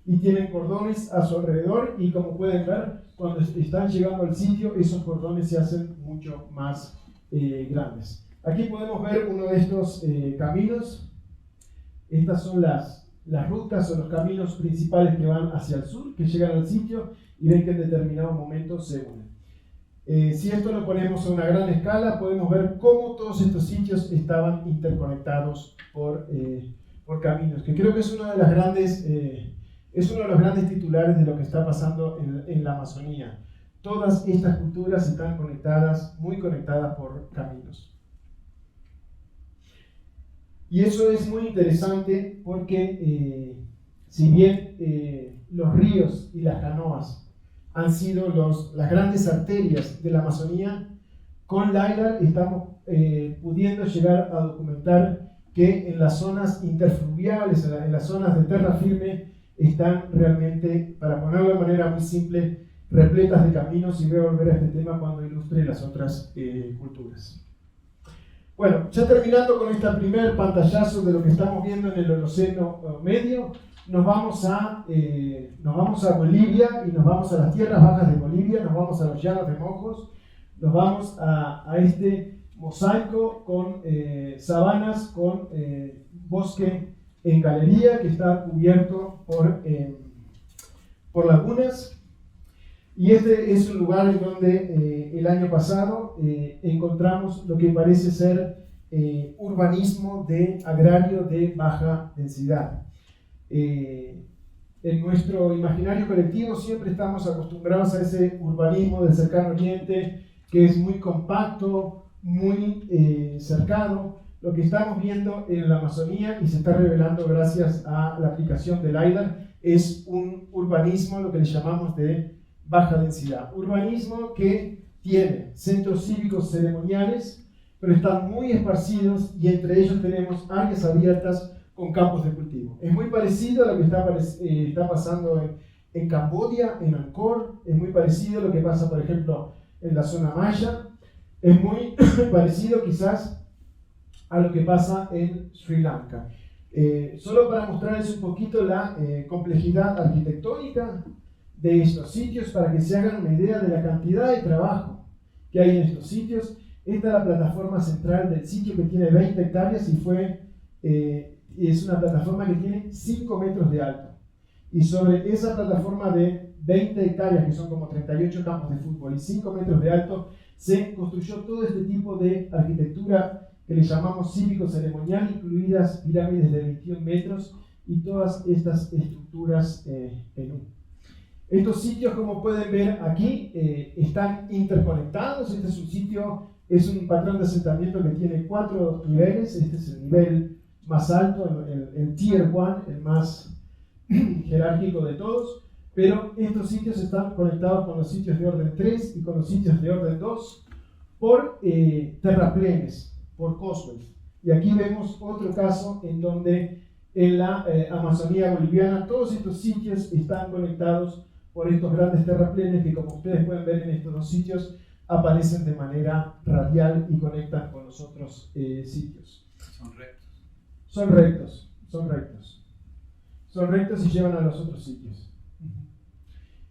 Speaker 2: y tienen cordones a su alrededor, y como pueden ver, cuando están llegando al sitio, esos cordones se hacen mucho más grandes. Aquí podemos ver uno de estos caminos. Estas son las rutas o los caminos principales que van hacia el sur, que llegan al sitio y ven que en determinado momento se unen. Si esto lo ponemos a una gran escala, podemos ver cómo todos estos sitios estaban interconectados por caminos, que creo que es uno de los grandes titulares de lo que está pasando en la Amazonía. Todas estas culturas están conectadas, muy conectadas por caminos. Y eso es muy interesante porque si bien los ríos y las canoas han sido las grandes arterias de la Amazonía, con LiDAR estamos pudiendo llegar a documentar que en las zonas interfluviales, en las zonas de terra firme, están realmente, para ponerlo de manera muy simple, repletas de caminos, y voy a volver a este tema cuando ilustre las otras culturas. Bueno, ya terminando con este primer pantallazo de lo que estamos viendo en el Holoceno Medio, nos vamos a Bolivia y nos vamos a las tierras bajas de Bolivia, nos vamos a los llanos de Mojos, nos vamos a este mosaico con sabanas, con bosque en galería que está cubierto por lagunas. Y este es un lugar en donde el año pasado encontramos lo que parece ser urbanismo agrario de baja densidad. En nuestro imaginario colectivo siempre estamos acostumbrados a ese urbanismo del cercano oriente, que es muy compacto, muy cercano. Lo que estamos viendo en la Amazonía, y se está revelando gracias a la aplicación de LiDAR, es un urbanismo, lo que le llamamos de baja densidad. Urbanismo que tiene centros cívicos ceremoniales, pero están muy esparcidos, y entre ellos tenemos áreas abiertas con campos de cultivo. Es muy parecido a lo que está pasando en Camboya, en Angkor. Es muy parecido a lo que pasa, por ejemplo, en la zona maya. Es muy parecido quizás a lo que pasa en Sri Lanka. Solo para mostrarles un poquito la complejidad arquitectónica de estos sitios, para que se hagan una idea de la cantidad de trabajo que hay en estos sitios. Esta es la plataforma central del sitio, que tiene 20 hectáreas y es una plataforma que tiene 5 metros de alto. Y sobre esa plataforma de 20 hectáreas, que son como 38 campos de fútbol, y 5 metros de alto, se construyó todo este tipo de arquitectura que le llamamos cívico-ceremonial, incluidas pirámides de 21 metros y todas estas estructuras en U. Estos sitios, como pueden ver aquí, están interconectados. Este es un sitio, es un patrón de asentamiento que tiene 4 niveles. Este es el nivel más alto, el Tier 1, el más jerárquico de todos. Pero estos sitios están conectados con los sitios de orden 3 y con los sitios de orden 2 por terraplenes, por Coswell. Y aquí vemos otro caso en donde en la Amazonía boliviana todos estos sitios están conectados por estos grandes terraplenes que, como ustedes pueden ver en estos dos sitios, aparecen de manera radial y conectan con los otros sitios.
Speaker 1: Son rectos.
Speaker 2: Son rectos, son rectos. Son rectos y llevan a los otros sitios.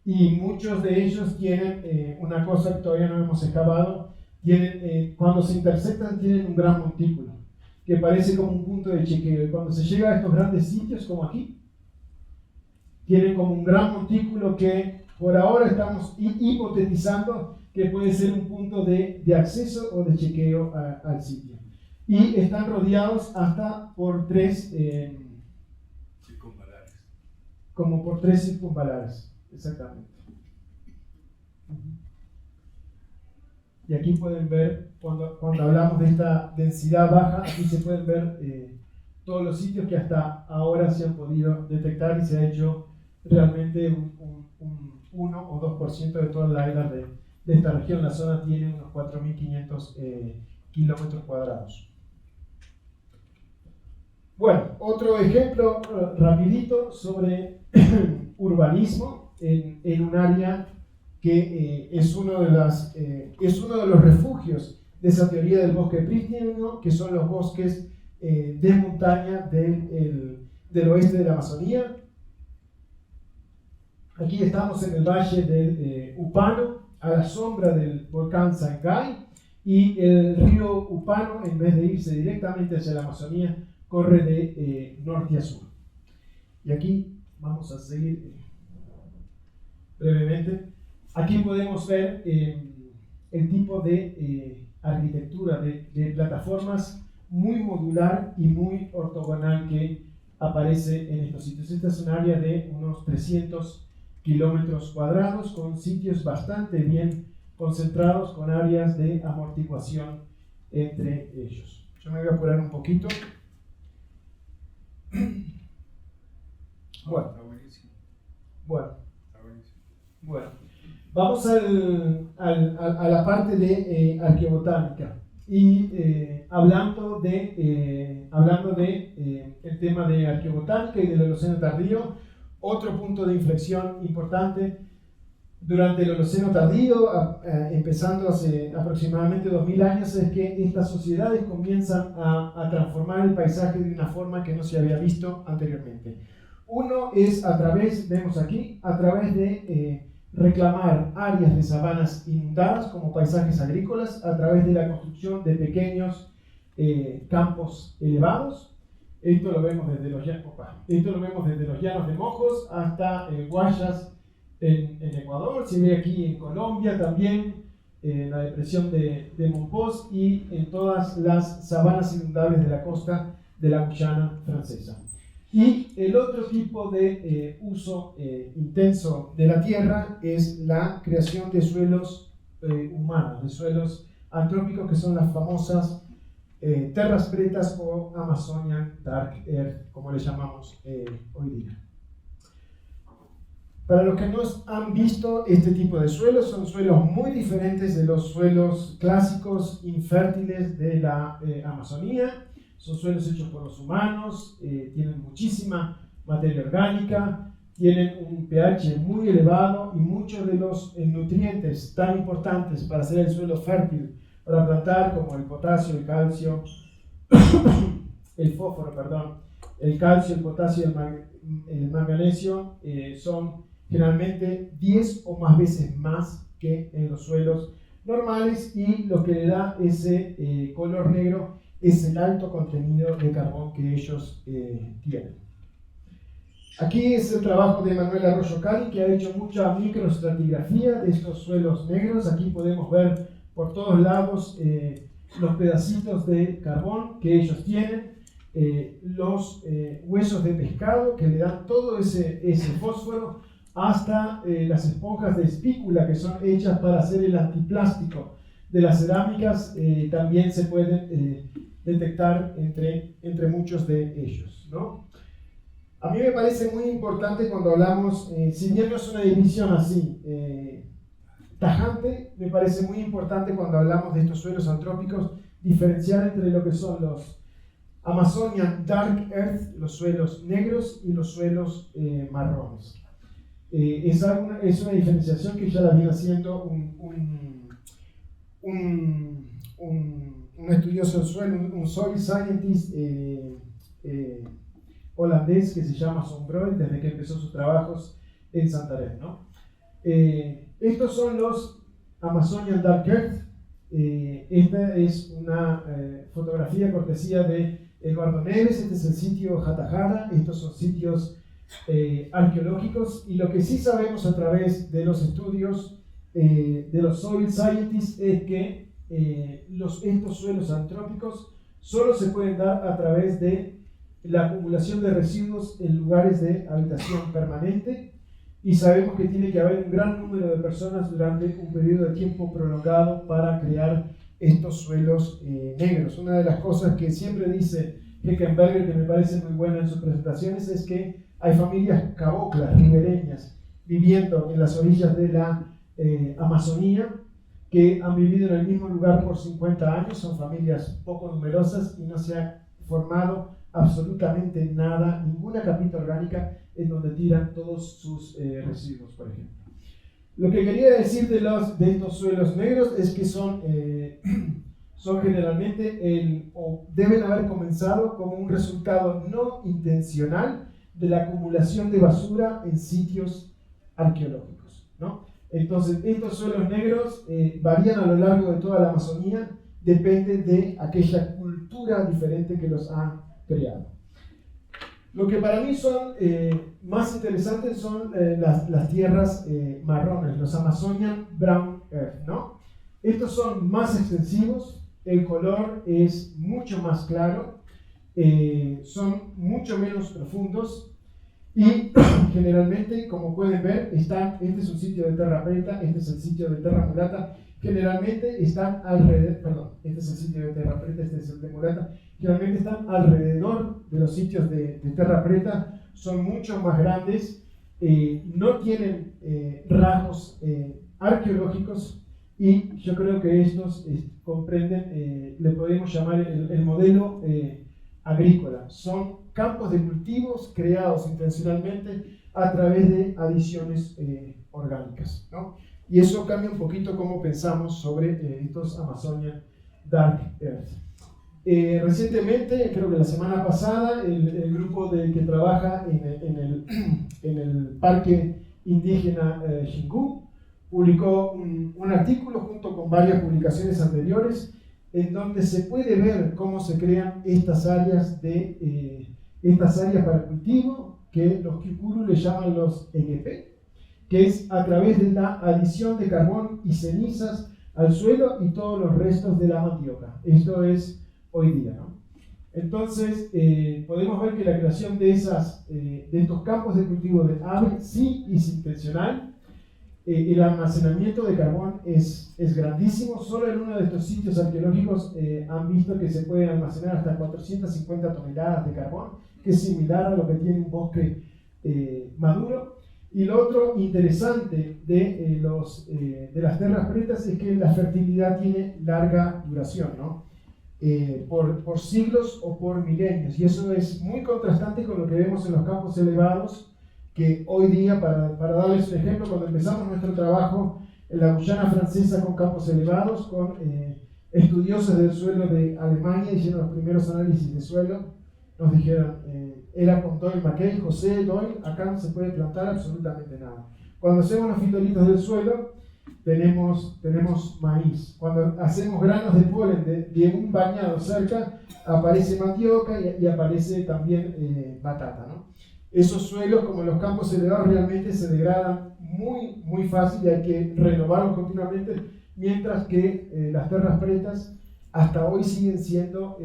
Speaker 2: Y muchos de ellos tienen una cosa que todavía no hemos excavado, tienen, cuando se intersectan tienen un gran montículo, que parece como un punto de chequeo. Y cuando se llega a estos grandes sitios, como aquí, tienen como un gran montículo que por ahora estamos hipotetizando que puede ser un punto de acceso o de chequeo al sitio. Y están rodeados hasta por tres
Speaker 1: circunvalares.
Speaker 2: Como por tres circunvalares, exactamente. Y aquí pueden ver, cuando hablamos de esta densidad baja, aquí se pueden ver todos los sitios que hasta ahora se han podido detectar y se ha hecho realmente un 1 o 2% de toda la área de esta región. La zona tiene unos 4.500 kilómetros cuadrados. Bueno, otro ejemplo rapidito sobre urbanismo en un área que es uno de los refugios de esa teoría del bosque prístino, que son los bosques de montaña del oeste de la Amazonía. Aquí estamos en el valle del Upano, a la sombra del volcán Sangay, y el río Upano, en vez de irse directamente hacia la Amazonía, corre de norte a sur. Y aquí vamos a seguir brevemente. Aquí podemos ver el tipo de arquitectura de plataformas muy modular y muy ortogonal que aparece en estos sitios. Esta es un área de unos 300 kilómetros cuadrados con sitios bastante bien concentrados, con áreas de amortiguación entre ellos. Yo me voy a apurar un poquito. Bueno,
Speaker 1: Está buenísimo.
Speaker 2: Bueno, vamos a la parte de arqueobotánica y hablando de el tema de arqueobotánica y del Holoceno tardío. Otro punto de inflexión importante durante el Holoceno tardío, empezando hace aproximadamente 2000 años, es que estas sociedades comienzan a transformar el paisaje de una forma que no se había visto anteriormente. Uno es vemos aquí, a través de reclamar áreas de sabanas inundadas como paisajes agrícolas, a través de la construcción de pequeños campos elevados. Esto lo vemos desde los llanos de Mojos hasta Guayas en Ecuador, se ve aquí en Colombia también, en la depresión de Monpós y en todas las sabanas inundables de la costa de la Guyana francesa. Y el otro tipo de uso intenso de la tierra es la creación de suelos humanos, de suelos antrópicos, que son las famosas terras pretas o Amazonian Dark Earth, como le llamamos hoy día. Para los que no han visto este tipo de suelos, son suelos muy diferentes de los suelos clásicos infértiles de la Amazonía. Son suelos hechos por los humanos, tienen muchísima materia orgánica, tienen un pH muy elevado y muchos de los nutrientes tan importantes para hacer el suelo fértil para plantar, como el potasio, el calcio, el fósforo, el calcio, el potasio y el manganesio, son generalmente 10 o más veces más que en los suelos normales, y lo que le da ese color negro es el alto contenido de carbón que ellos tienen. Aquí es el trabajo de Manuel Arroyo Cali, que ha hecho mucha microestratigrafía de estos suelos negros. Aquí podemos ver por todos lados los pedacitos de carbón que ellos tienen, los huesos de pescado que le dan todo ese fósforo, hasta las esponjas de espícula que son hechas para hacer el antiplástico de las cerámicas, también se pueden detectar entre muchos de ellos, ¿no? A mí me parece muy importante cuando hablamos, si bien no es una división así tajante, me parece muy importante cuando hablamos de estos suelos antrópicos diferenciar entre lo que son los Amazonian Dark Earth, los suelos negros, y los suelos marrones. Es una diferenciación que ya la viene haciendo un estudioso del suelo, un soil scientist holandés que se llama Sombroy, desde que empezó sus trabajos en Santarém, ¿no? Estos son los Amazonian Dark Earth. Esta es una fotografía cortesía de Eduardo Neves. Este es el sitio Hatajara. Estos son sitios arqueológicos, y lo que sí sabemos a través de los estudios de los soil scientists es que estos suelos antrópicos solo se pueden dar a través de la acumulación de residuos en lugares de habitación permanente, y sabemos que tiene que haber un gran número de personas durante un periodo de tiempo prolongado para crear estos suelos negros. Una de las cosas que siempre dice Heckenberger, que me parece muy buena en sus presentaciones, es que hay familias caboclas, ribereñas, viviendo en las orillas de la Amazonía, que han vivido en el mismo lugar por 50 años, son familias poco numerosas y no se ha formado absolutamente nada, ninguna capita orgánica en donde tiran todos sus residuos, por ejemplo. Lo que quería decir de estos suelos negros es que son generalmente, o deben haber comenzado como un resultado no intencional de la acumulación de basura en sitios arqueológicos, ¿no? Entonces, estos suelos negros varían a lo largo de toda la Amazonía, depende de aquella cultura diferente que los ha creado. Lo que para mí son más interesantes son las tierras marrones, los Amazonian Brown Earth, ¿no? Estos son más extensivos, el color es mucho más claro, son mucho menos profundos, y generalmente, como pueden ver, este es un sitio de terra preta, este es el sitio de terra mulata, generalmente están alrededor, este es el sitio de terra preta, este es el de mulata, generalmente están alrededor de los sitios de terra preta, son mucho más grandes, no tienen rasgos arqueológicos, y yo creo que estos comprenden, le podemos llamar el modelo agrícola. Son campos de cultivos creados intencionalmente a través de adiciones orgánicas, ¿no? Y eso cambia un poquito cómo pensamos sobre estos Amazonian Dark Earth. Recientemente, creo que la semana pasada, el grupo que trabaja en el parque indígena Xingu publicó un artículo junto con varias publicaciones anteriores en donde se puede ver cómo se crean estas áreas para cultivo, que los Kikuru le llaman los EGP, que es a través de la adición de carbón y cenizas al suelo y todos los restos de la mandioca. Esto es hoy día, ¿no? Entonces, podemos ver que la creación de estos campos de cultivo de ave sí es intencional. El almacenamiento de carbón es grandísimo. Solo en uno de estos sitios arqueológicos han visto que se puede almacenar hasta 450 toneladas de carbón, que es similar a lo que tiene un bosque maduro. Y lo otro interesante de las tierras pretas es que la fertilidad tiene larga duración, ¿no? Por siglos o por milenios, y eso es muy contrastante con lo que vemos en los campos elevados, que hoy día, para darles un ejemplo, cuando empezamos nuestro trabajo en la Guyana francesa con campos elevados, con estudiosos del suelo de Alemania, hicieron los primeros análisis de suelo, nos dijeron, era con Doyle Mackay, José Doyle, acá no se puede plantar absolutamente nada. Cuando hacemos los fitolitos del suelo, tenemos maíz. Cuando hacemos granos de polen de un bañado cerca, aparece mandioca y aparece también batata, ¿no? Esos suelos, como los campos elevados, realmente se degradan muy, muy fácil y hay que renovarlos continuamente, mientras que las tierras pretas hasta hoy siguen siendo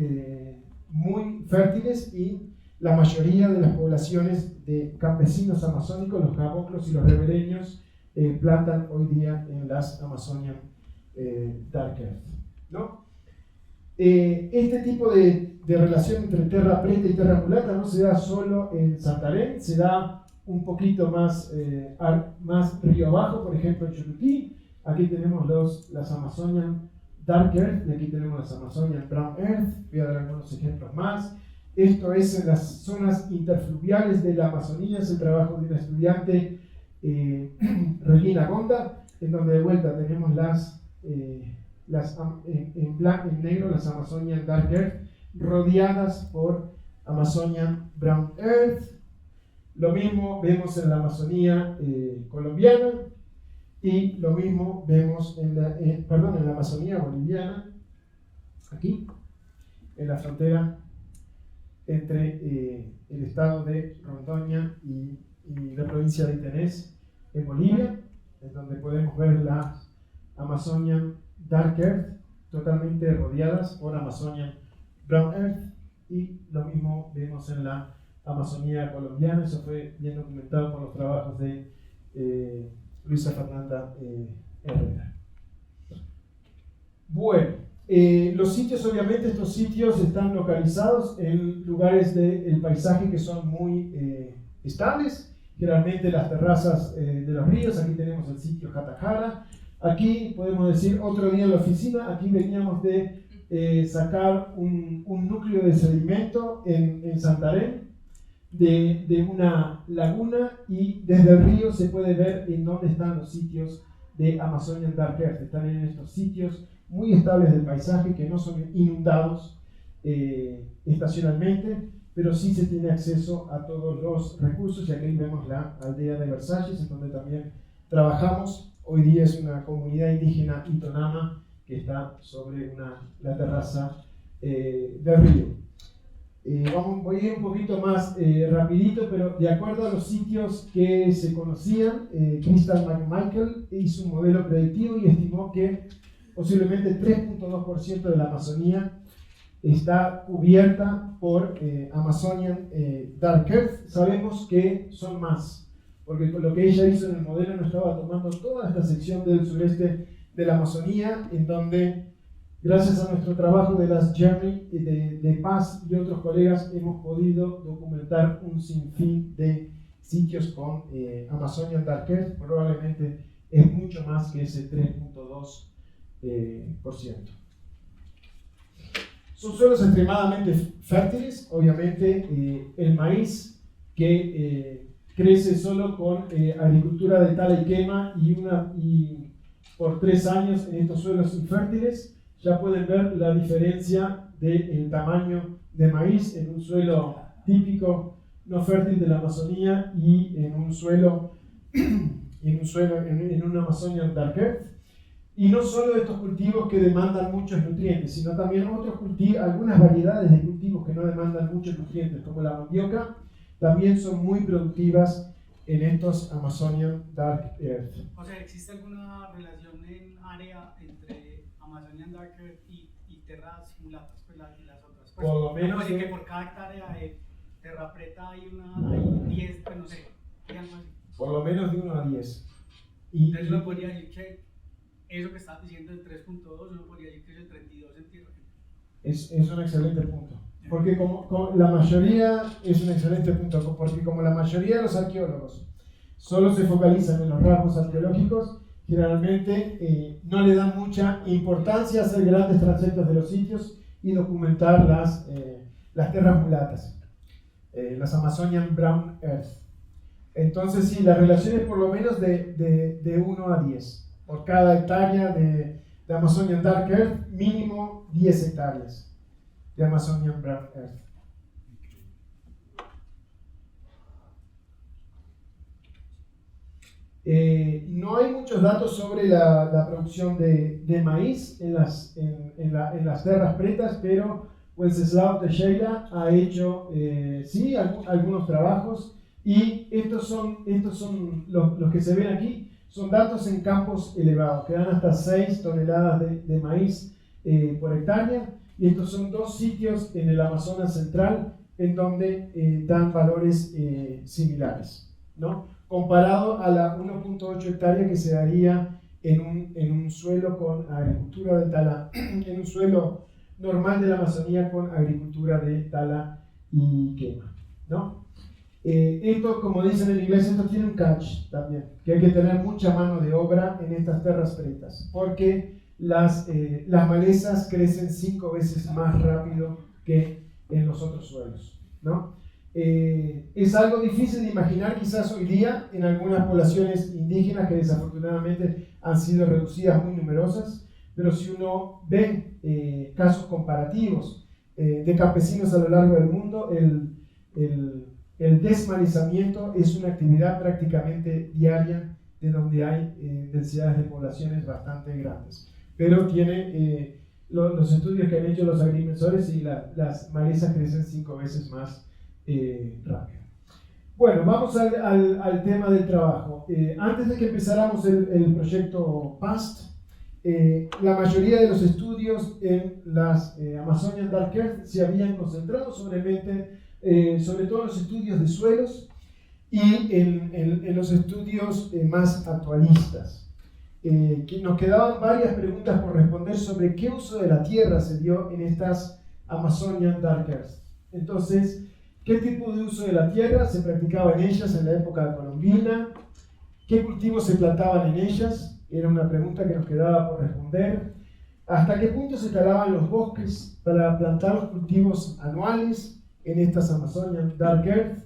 Speaker 2: muy fértiles, y la mayoría de las poblaciones de campesinos amazónicos, los caboclos y los ribereños, plantan hoy día en las Amazonian Dark Earth, ¿no? Este tipo de relación entre terra preta y terra mulata no se da solo en Santarém, se da un poquito más río abajo, por ejemplo en Churutí. Aquí tenemos las Amazonian Dark Earth, y aquí tenemos las Amazonian Brown Earth. Voy a dar algunos ejemplos más. Esto es en las zonas interfluviales de la Amazonía, es el trabajo de una estudiante, Regina Gonda, en donde de vuelta tenemos en negro las Amazonian Dark Earth, rodeadas por Amazonian Brown Earth. Lo mismo vemos en la Amazonía colombiana, y lo mismo vemos en la Amazonía boliviana, aquí, en la frontera entre el estado de Rondônia y la provincia de Itenés, en Bolivia, en donde podemos ver las Amazonian Dark Earth, totalmente rodeadas por Amazonian Brown Earth, y lo mismo vemos en la Amazonía colombiana. Eso fue bien documentado por los trabajos de Luisa Fernanda Herrera. Bueno, los sitios, obviamente, estos sitios están localizados en lugares del paisaje que son muy estables, generalmente las terrazas de los ríos. Aquí tenemos el sitio Jatajara. Aquí podemos decir otro día en la oficina, aquí veníamos de sacar un núcleo de sedimento en Santarém, de una laguna, y desde el río se puede ver en dónde están los sitios de Amazonian Dark Earth. Están en estos sitios muy estables del paisaje, que no son inundados estacionalmente, pero sí se tiene acceso a todos los recursos. Y aquí vemos la aldea de Versalles, en donde también trabajamos. Hoy día es una comunidad indígena Itonama que está sobre la terraza del río. Voy a ir un poquito más rapidito, pero de acuerdo a los sitios que se conocían, Crystal McMichael hizo un modelo predictivo y estimó que posiblemente 3.2% de la Amazonía está cubierta por Amazonian Dark Earth. Sabemos que son más, porque con lo que ella hizo en el modelo no estaba tomando toda esta sección del sureste de la Amazonía, en donde, gracias a nuestro trabajo de las Journey de Paz y otros colegas, hemos podido documentar un sinfín de sitios con Amazonian Dark Earth. Probablemente es mucho más que ese 3.2%. Son suelos extremadamente fértiles. Obviamente el maíz, que crece solo con agricultura de tala y quema, y por 3 años en estos suelos infértiles. Ya pueden ver la diferencia del tamaño de maíz en un suelo típico no fértil de la Amazonía y en un Amazonian Dark Earth. Y no solo estos cultivos que demandan muchos nutrientes, sino también algunas variedades de cultivos que no demandan muchos nutrientes, como la mandioca, también son muy productivas en estos Amazonian Dark Earth.
Speaker 3: O sea, ¿existe alguna relación en área entre Amazonian Dark Earth y tierras mulatas, pues las otras? Pues,
Speaker 2: por lo menos
Speaker 3: que por cada hectárea de terra preta hay 10, pues no sé, algo así.
Speaker 2: Por lo menos de 1 a 10.
Speaker 3: Entonces uno podría decir que eso que estás diciendo del 3.2, uno podría decir que es el 32 en tierra. Es
Speaker 2: un excelente punto. Porque como la mayoría es un excelente punto, porque como la mayoría de los arqueólogos solo se focalizan en los rasgos arqueológicos, generalmente no le dan mucha importancia a hacer grandes transectos de los sitios y documentar las tierras mulatas, las Amazonian Brown Earth. Entonces sí, la relación es por lo menos de 1 a 10. Por cada hectárea de Amazonian Dark Earth, mínimo 10 hectáreas de Amazonian Brown Earth. No hay muchos datos sobre la producción de maíz en las tierras pretas, pero Wenceslao Teixeira ha hecho sí, algunos trabajos, y estos son los que se ven aquí. Son datos en campos elevados, que dan hasta 6 toneladas de maíz por hectárea, y estos son 2 sitios en el Amazonas central en donde dan valores similares, ¿no? Comparado a la 1.8 hectárea que se daría en un suelo con agricultura de tala, en un suelo normal de la Amazonía con agricultura de tala y quema, ¿no? Esto, como dicen en inglés, esto tiene un catch también, que hay que tener mucha mano de obra en estas tierras pretas, porque las malezas crecen 5 veces más rápido que en los otros suelos, ¿no? Es algo difícil de imaginar quizás hoy día en algunas poblaciones indígenas que desafortunadamente han sido reducidas muy numerosas, pero si uno ve casos comparativos de campesinos a lo largo del mundo, el desmalezamiento es una actividad prácticamente diaria de donde hay densidades de poblaciones bastante grandes. Pero tiene los estudios que han hecho los agrimensores y las malezas crecen 5 veces más rápido. Bueno, vamos al tema del trabajo. Antes de que empezáramos el proyecto PAST, la mayoría de los estudios en las Amazonian Dark Earth se habían concentrado sobre todo en los estudios de suelos y en los estudios más actualistas. Que nos quedaban varias preguntas por responder sobre qué uso de la tierra se dio en estas Amazonian Dark Earth. Entonces, ¿qué tipo de uso de la tierra se practicaba en ellas en la época colombina? ¿Qué cultivos se plantaban en ellas? Era una pregunta que nos quedaba por responder. ¿Hasta qué punto se talaban los bosques para plantar los cultivos anuales en estas Amazonian Dark Earth?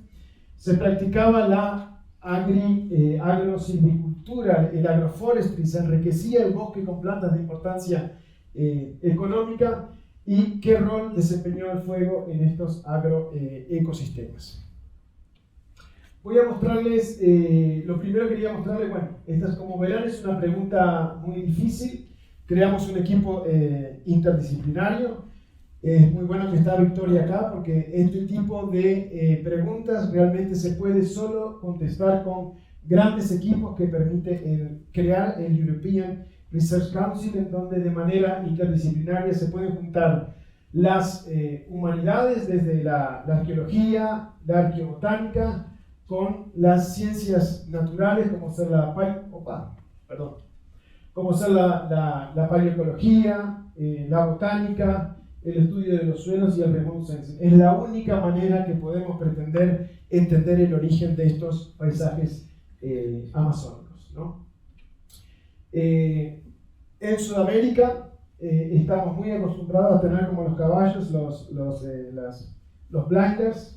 Speaker 2: Se practicaba la agrosilvicultura, el agroforestry, se enriquecía el bosque con plantas de importancia económica. ¿Y qué rol desempeñó el fuego en estos agroecosistemas? Voy a mostrarles, lo primero que quería mostrarles, bueno, esta, como verán, es una pregunta muy difícil. Creamos un equipo interdisciplinario. Es muy bueno que está Victoria acá porque este tipo de preguntas realmente se puede solo contestar con grandes equipos que permite crear el European Research Council, en donde de manera interdisciplinaria se pueden juntar las humanidades, desde la arqueología, la arqueobotánica, con las ciencias naturales, como ser la paleoecología, la botánica, el estudio de los suelos y el remote sensing. Es la única manera que podemos pretender entender el origen de estos paisajes amazónicos, ¿no? En Sudamérica estamos muy acostumbrados a tener como los caballos los blinders.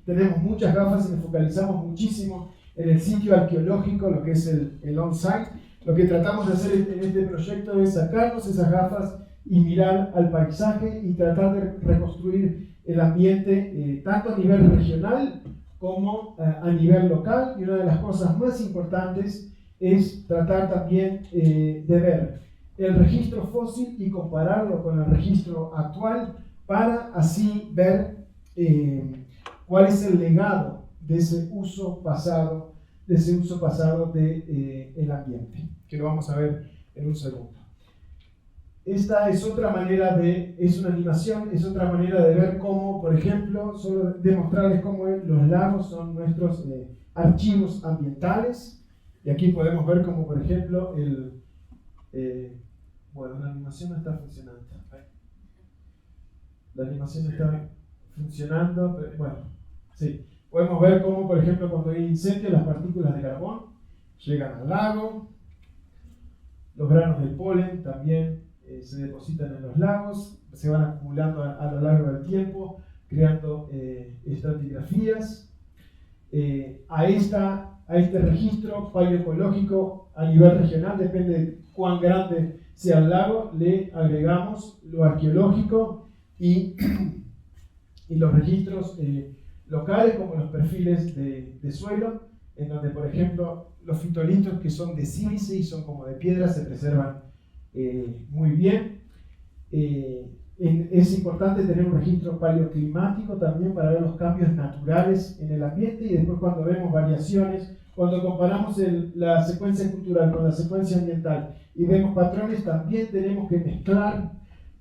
Speaker 2: Tenemos muchas gafas y nos focalizamos muchísimo en el sitio arqueológico, lo que es el on-site. Lo que tratamos de hacer en este proyecto es sacarnos esas gafas y mirar al paisaje y tratar de reconstruir el ambiente tanto a nivel regional como a nivel local. Y una de las cosas más importantes es tratar también de ver el registro fósil y compararlo con el registro actual para así ver cuál es el legado de ese uso pasado del ambiente, que lo vamos a ver en un segundo. Esta es otra manera es una animación, es otra manera de ver cómo, por ejemplo, solo demostrarles cómo los lagos son nuestros archivos ambientales. Y aquí podemos ver cómo, por ejemplo, bueno, la animación no está funcionando. La animación no está funcionando, pero bueno, sí. Podemos ver cómo, por ejemplo, cuando hay incendio, las partículas de carbón llegan al lago. Los granos del polen también se depositan en los lagos, se van acumulando a lo largo del tiempo, creando estratigrafías. A este registro paleoecológico a nivel regional, depende de cuán grande sea el lago, le agregamos lo arqueológico y los registros locales, como los perfiles de suelo, en donde, por ejemplo, los fitolitos que son de sílice y son como de piedra se preservan muy bien. Es importante tener un registro paleoclimático también para ver los cambios naturales en el ambiente, y después cuando vemos variaciones, cuando comparamos la secuencia cultural con la secuencia ambiental y vemos patrones, también tenemos que mezclar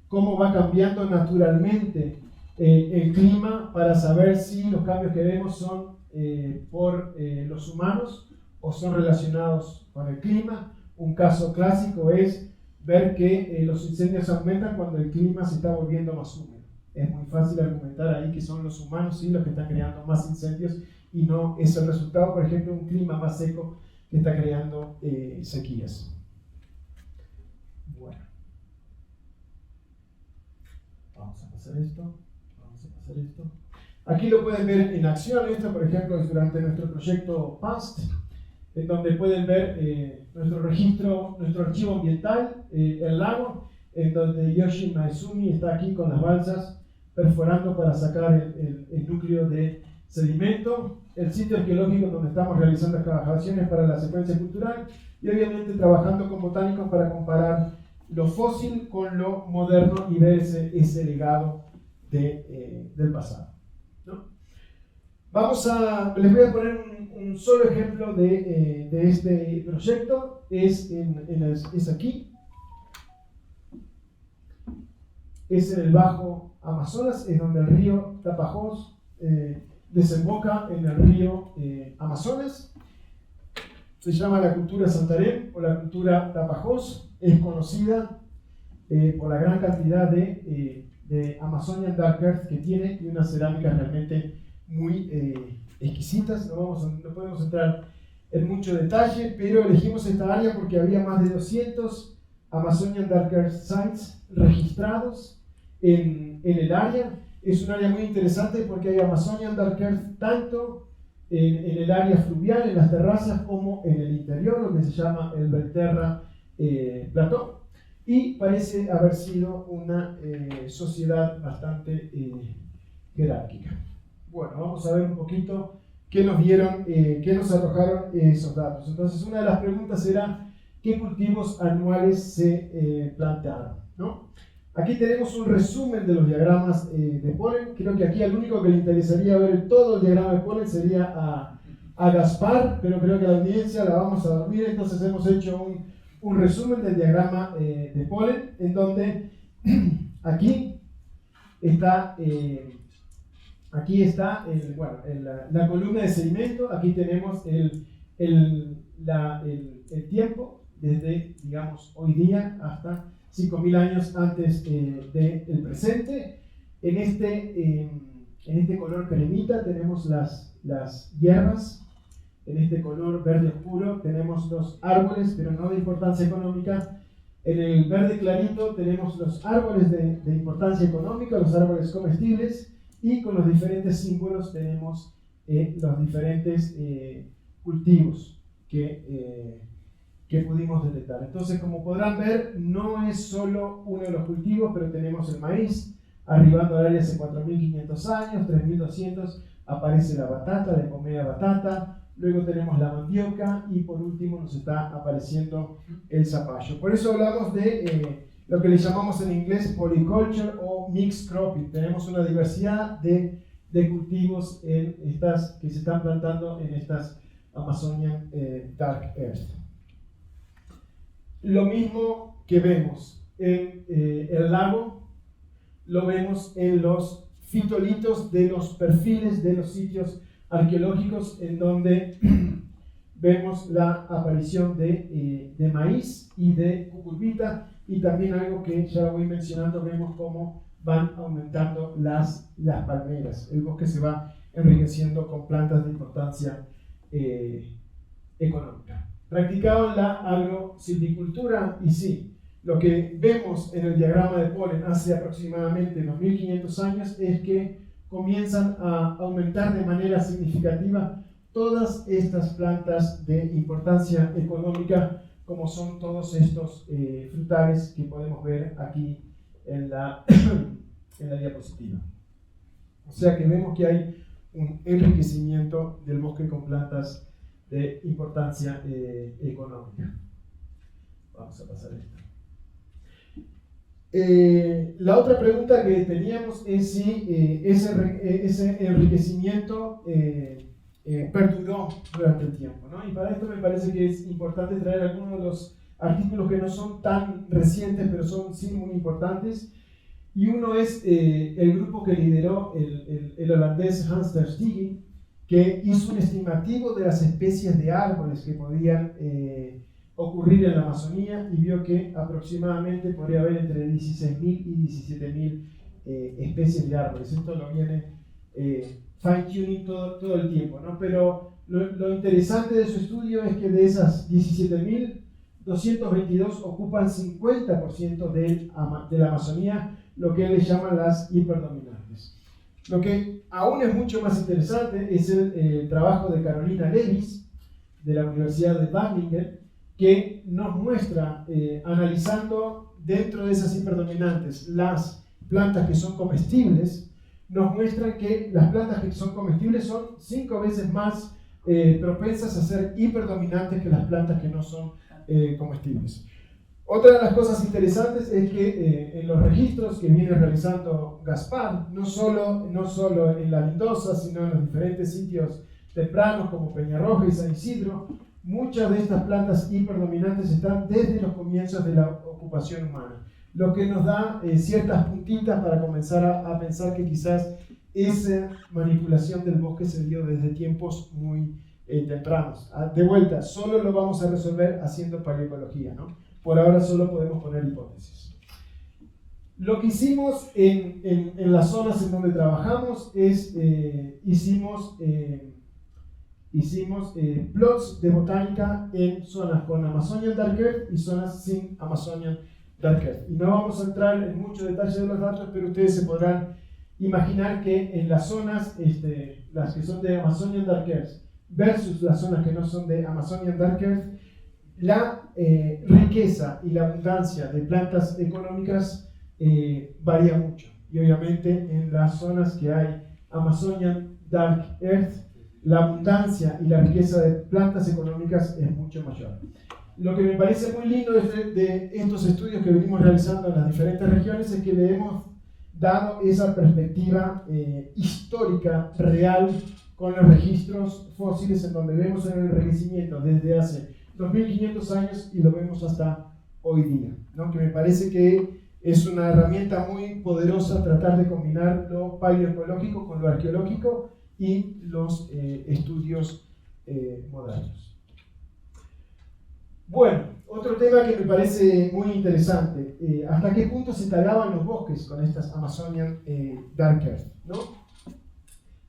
Speaker 2: cómo va cambiando naturalmente el clima para saber si los cambios que vemos son por los humanos o son relacionados con el clima. Un caso clásico es ver que los incendios aumentan cuando el clima se está volviendo más húmedo. Es muy fácil argumentar ahí que son los humanos los que están creando más incendios y no es el resultado, por ejemplo, de un clima más seco que está creando sequías. Bueno, vamos a pasar esto. Aquí lo pueden ver en acción. Esto, por ejemplo, es durante nuestro proyecto PAST, en donde pueden ver nuestro registro, nuestro archivo ambiental, el lago, en donde Yoshi Maezumi está aquí con las balsas perforando para sacar el núcleo de sedimento, el sitio arqueológico donde estamos realizando excavaciones para la secuencia cultural y obviamente trabajando con botánicos para comparar lo fósil con lo moderno y ver ese legado del pasado, ¿no? Les voy a poner un solo ejemplo de este proyecto, es aquí, es en el Bajo Amazonas, es donde el río Tapajós desemboca en el río Amazonas. Se llama la cultura Santarém o la cultura Tapajós, es conocida por la gran cantidad de Amazonian Dark Earth que tiene y unas cerámicas realmente muy exquisitas. No podemos entrar en mucho detalle, pero elegimos esta área porque había más de 200 Amazonian Dark Earth Sites registrados en el área. Es un área muy interesante porque hay Amazonian Dark Earth tanto en el área fluvial, en las terrazas, como en el interior, lo que se llama el Belterra Plató. Y parece haber sido una sociedad bastante jerárquica. Bueno, vamos a ver un poquito qué nos dieron, qué nos arrojaron esos datos. Entonces, una de las preguntas era qué cultivos anuales se plantearon, ¿no? Aquí tenemos un resumen de los diagramas de polen. Creo que aquí al único que le interesaría ver todo el diagrama de polen sería a Gaspar, pero creo que a la audiencia la vamos a dormir. Entonces hemos hecho un resumen del diagrama de polen, en donde aquí está la columna de sedimento. Aquí tenemos el tiempo desde, digamos, hoy día hasta 5.000 años antes del presente. En este color cremita tenemos las hierbas. En este color verde oscuro tenemos los árboles, pero no de importancia económica. En el verde clarito tenemos los árboles de importancia económica, los árboles comestibles, y con los diferentes símbolos tenemos los diferentes cultivos que pudimos detectar. Entonces, como podrán ver, no es solo uno de los cultivos, pero tenemos el maíz, arribando al área hace 4.500 años, 3.200 aparece la batata, la Epomea batata. Luego tenemos la mandioca y por último nos está apareciendo el zapallo. Por eso hablamos de lo que le llamamos en inglés polyculture o mixed cropping. Tenemos una diversidad de cultivos que se están plantando en estas Amazonian Dark Earth. Lo mismo que vemos en el lago, lo vemos en los fitolitos de los perfiles de los sitios arqueológicos, en donde vemos la aparición de maíz y de cucurbita, y también algo que ya voy mencionando, vemos cómo van aumentando las palmeras. El bosque se va enriqueciendo con plantas de importancia económica. Practicaban la agrosilvicultura, y sí, lo que vemos en el diagrama de polen hace aproximadamente 2.500 años es que comienzan a aumentar de manera significativa todas estas plantas de importancia económica, como son todos estos frutales que podemos ver aquí en la diapositiva. O sea que vemos que hay un enriquecimiento del bosque con plantas de importancia económica. Vamos a pasar esto. La otra pregunta que teníamos es si ese enriquecimiento perduró durante el tiempo, ¿no? Y para esto me parece que es importante traer algunos de los artículos que no son tan recientes, pero son sí muy importantes. Y uno es el grupo que lideró el holandés Hans ter Stegen, que hizo un estimativo de las especies de árboles que podían ocurrir en la Amazonía, y vio que aproximadamente podría haber entre 16.000 y 17.000 especies de árboles. Esto lo viene fine tuning todo el tiempo, ¿no? Pero lo interesante de su estudio es que de esas 17.222 ocupan 50% de la Amazonía, lo que él llama las hiperdominantes. Lo que aún es mucho más interesante es el trabajo de Carolina Levis, de la Universidad de Wageningen, que nos muestra, analizando dentro de esas hiperdominantes las plantas que son comestibles, nos muestra que las plantas que son comestibles son 5 veces más propensas a ser hiperdominantes que las plantas que no son comestibles. Otra de las cosas interesantes es que en los registros que viene realizando Gaspar, no solo en la Lindosa, sino en los diferentes sitios tempranos como Peñarroja y San Isidro, muchas de estas plantas hiperdominantes están desde los comienzos de la ocupación humana, lo que nos da ciertas puntitas para comenzar a pensar que quizás esa manipulación del bosque se dio desde tiempos muy tempranos. De vuelta, solo lo vamos a resolver haciendo paleoecología, ¿no? Por ahora solo podemos poner hipótesis. Lo que hicimos en las zonas en donde trabajamos es, hicimos plots de botánica en zonas con Amazonian Dark Earth y zonas sin Amazonian Dark Earth. Y no vamos a entrar en mucho detalle de los datos, pero ustedes se podrán imaginar que en las zonas, las que son de Amazonian Dark Earth versus las zonas que no son de Amazonian Dark Earth, la riqueza y la abundancia de plantas económicas varía mucho. Y obviamente en las zonas que hay Amazonian Dark Earth, la abundancia y la riqueza de plantas económicas es mucho mayor. Lo que me parece muy lindo de estos estudios que venimos realizando en las diferentes regiones es que le hemos dado esa perspectiva histórica, real, con los registros fósiles en donde vemos el enriquecimiento desde hace 2500 años y lo vemos hasta hoy día, ¿no? Que me parece que es una herramienta muy poderosa tratar de combinar lo paleoecológico con lo arqueológico y los estudios modernos. Bueno, otro tema que me parece muy interesante, ¿hasta qué punto se talaban los bosques con estas Amazonian Dark Earth, ¿no?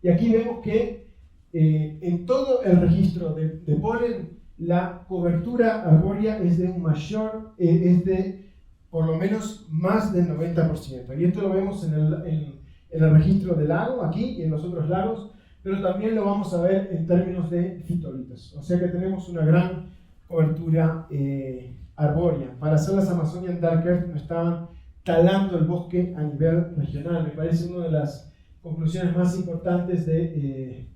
Speaker 2: Y aquí vemos que en todo el registro de polen, la cobertura arbórea es de un mayor, es de por lo menos más del 90%. Y esto lo vemos en el registro del lago, aquí y en los otros lagos, pero también lo vamos a ver en términos de fitolitos. O sea que tenemos una gran cobertura arbórea. Para hacer las Amazonian Dark Earth no estaban talando el bosque a nivel regional. Me parece una de las conclusiones más importantes de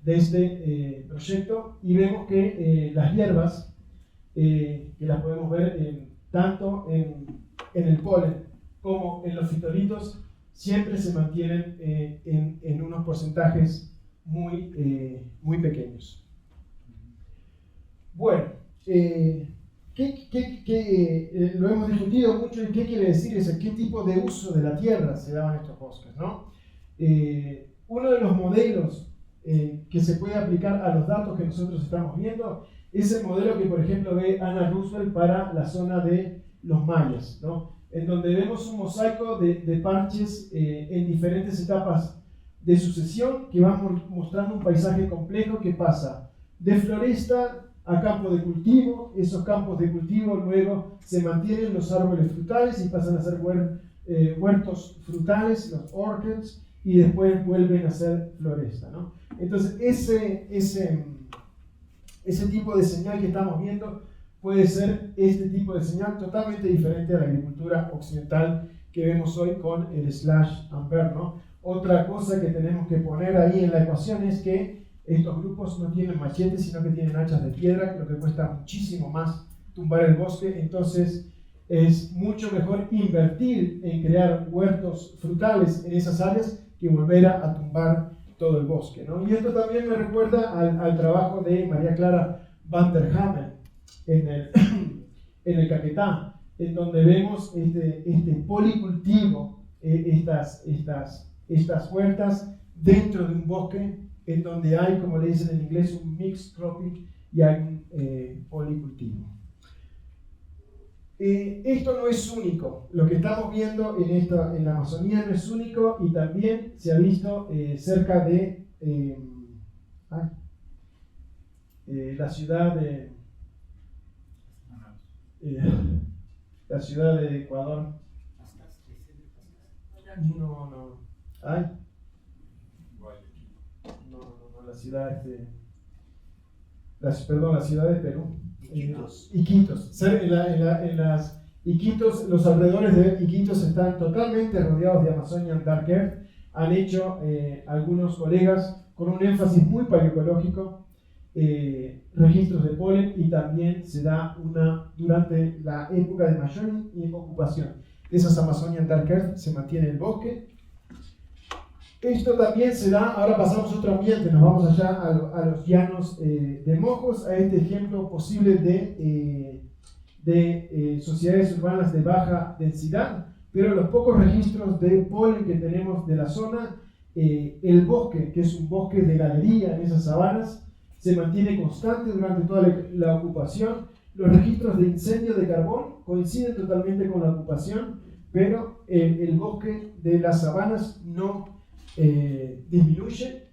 Speaker 2: este proyecto, y vemos que las hierbas, que las podemos ver tanto en el polen como en los fitolitos, siempre se mantienen en unos porcentajes muy pequeños. Bueno, lo hemos discutido mucho en qué quiere decir eso, qué tipo de uso de la tierra se daban estos bosques, ¿no? Uno de los modelos que se puede aplicar a los datos que nosotros estamos viendo es el modelo que, por ejemplo, ve Anna Roosevelt para la zona de los mayas, ¿no? En donde vemos un mosaico de parches en diferentes etapas de sucesión que van mostrando un paisaje complejo que pasa de floresta a campo de cultivo. Esos campos de cultivo luego se mantienen los árboles frutales y pasan a ser huertos frutales, los orchards, y después vuelven a ser floresta, ¿no? Entonces ese tipo de señal que estamos viendo puede ser este tipo de señal totalmente diferente a la agricultura occidental que vemos hoy con el /amber, ¿no? Otra cosa que tenemos que poner ahí en la ecuación es que estos grupos no tienen machetes, sino que tienen hachas de piedra, lo que cuesta muchísimo más tumbar el bosque. Entonces es mucho mejor invertir en crear huertos frutales en esas áreas que volver a tumbar todo el bosque, ¿no? Y esto también me recuerda al trabajo de María Clara van der Hamen en el Caquetá, en donde vemos este policultivo, estas huertas dentro de un bosque, en donde hay, como le dicen en inglés, un mixed cropping y hay un policultivo. Esto no es único. Lo que estamos viendo en la Amazonía no es único y también se ha visto cerca de la ciudad de Ecuador. No. La ciudad la ciudad de Perú. Iquitos. Iquitos, los alrededores de Iquitos están totalmente rodeados de Amazonian Dark Earth. Han hecho algunos colegas con un énfasis muy paleoecológico registros de polen, y también se da durante la época de mayor ocupación de esas Amazonian Dark Earth, se mantiene el bosque. Esto también se da, ahora pasamos a otro ambiente, nos vamos allá a los llanos de Mojos, a este ejemplo posible de sociedades urbanas de baja densidad, pero los pocos registros de polen que tenemos de la zona, el bosque, que es un bosque de galería en esas sabanas, se mantiene constante durante toda la ocupación. Los registros de incendio de carbón coinciden totalmente con la ocupación, pero el bosque de las sabanas no disminuye.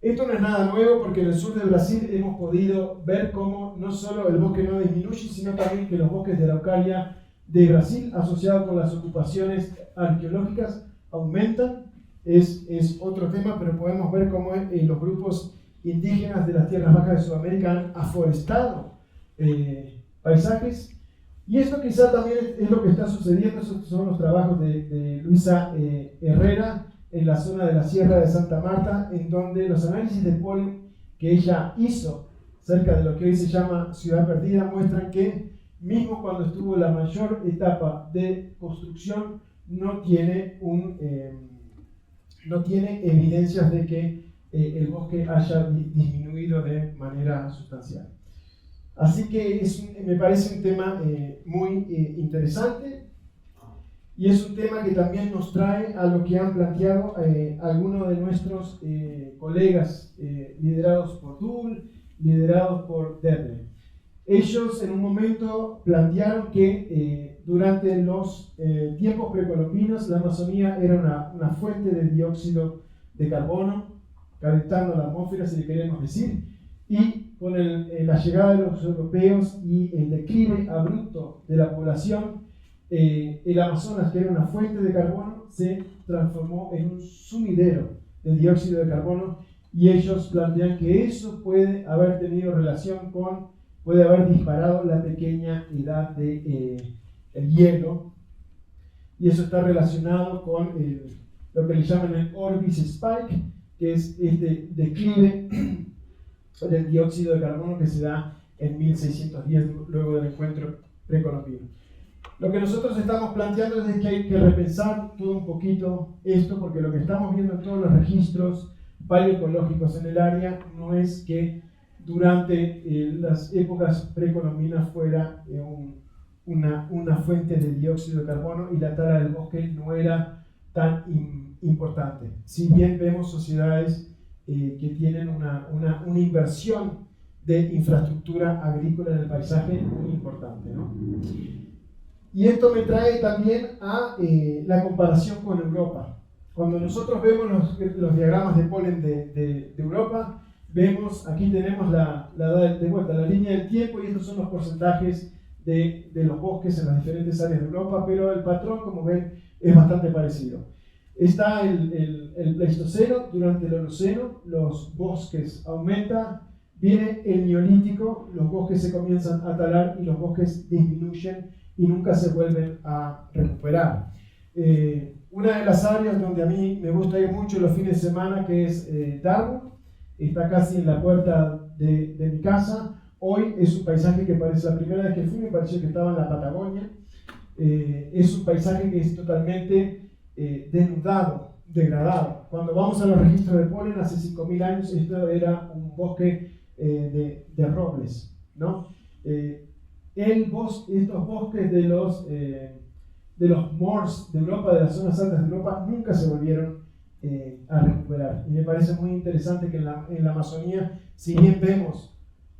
Speaker 2: Esto no es nada nuevo, porque en el sur de Brasil hemos podido ver cómo no solo el bosque no disminuye, sino también que los bosques de Araucaria de Brasil, asociados con las ocupaciones arqueológicas, aumentan. Es otro tema, pero podemos ver cómo los grupos indígenas de las tierras bajas de Sudamérica han aforestado paisajes. Y esto quizá también es lo que está sucediendo. Esos son los trabajos de Luisa Herrera en la zona de la Sierra de Santa Marta, en donde los análisis de polen que ella hizo cerca de lo que hoy se llama Ciudad Perdida muestran que mismo cuando estuvo la mayor etapa de construcción, no tiene evidencias de que el bosque haya disminuido de manera sustancial. Así que me parece un tema muy interesante, y es un tema que también nos trae a lo que han planteado algunos de nuestros colegas liderados por Dul, liderados por Derle. Ellos en un momento plantearon que durante los tiempos precolombinos la Amazonía era una fuente de dióxido de carbono, calentando la atmósfera, si le queremos decir, y con la llegada de los europeos y el declive abrupto de la población, el Amazonas, que era una fuente de carbono, se transformó en un sumidero de dióxido de carbono, y ellos plantean que eso puede haber tenido relación puede haber disparado la pequeña edad del hielo, y eso está relacionado con lo que le llaman el Orbis Spike, que es este declive del dióxido de carbono que se da en 1610, luego del encuentro precolombino. Lo que nosotros estamos planteando es que hay que repensar todo un poquito esto, porque lo que estamos viendo en todos los registros paleoecológicos en el área no es que durante las épocas precolombinas fuera una fuente de dióxido de carbono y la tala del bosque no era tan importante. Si bien vemos sociedades que tienen una inversión de infraestructura agrícola en el paisaje muy importante, ¿no? Y esto me trae también a la comparación con Europa. Cuando nosotros vemos los diagramas de polen de Europa, vemos, aquí tenemos de vuelta la línea del tiempo, y estos son los porcentajes de los bosques en las diferentes áreas de Europa, pero el patrón, como ven, es bastante parecido. Está el Pleistoceno. Durante el Holoceno los bosques aumentan, viene el Neolítico, los bosques se comienzan a talar y los bosques disminuyen y nunca se vuelven a recuperar. Una de las áreas donde a mí me gusta ir mucho los fines de semana, que es Darwin, está casi en la puerta de mi casa. Hoy es un paisaje que parece, la primera vez que fui me pareció que estaba en la Patagonia. Es un paisaje que es totalmente denudado, degradado. Cuando vamos a los registros de polen, hace 5.000 años, esto era un bosque de robles, ¿no? Estos bosques de los moors de Europa, de las zonas altas de Europa, nunca se volvieron a recuperar. Y me parece muy interesante que en la Amazonía, si bien vemos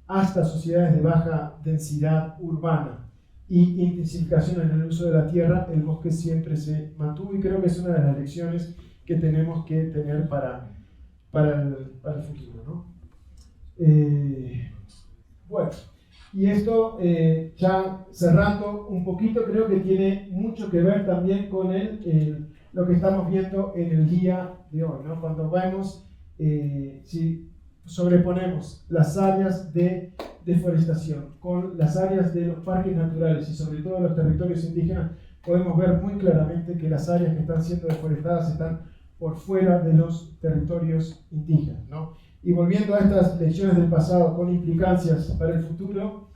Speaker 2: hasta sociedades de baja densidad urbana, y intensificación en el uso de la tierra, el bosque siempre se mantuvo, y creo que es una de las lecciones que tenemos que tener para el futuro, ¿no? Bueno, y esto ya cerrando un poquito, creo que tiene mucho que ver también con lo que estamos viendo en el día de hoy, ¿no? Cuando vemos, si sobreponemos las áreas de deforestación con las áreas de los parques naturales y sobre todo los territorios indígenas, podemos ver muy claramente que las áreas que están siendo deforestadas están por fuera de los territorios indígenas, ¿no? Y volviendo a estas lecciones del pasado con implicancias para el futuro,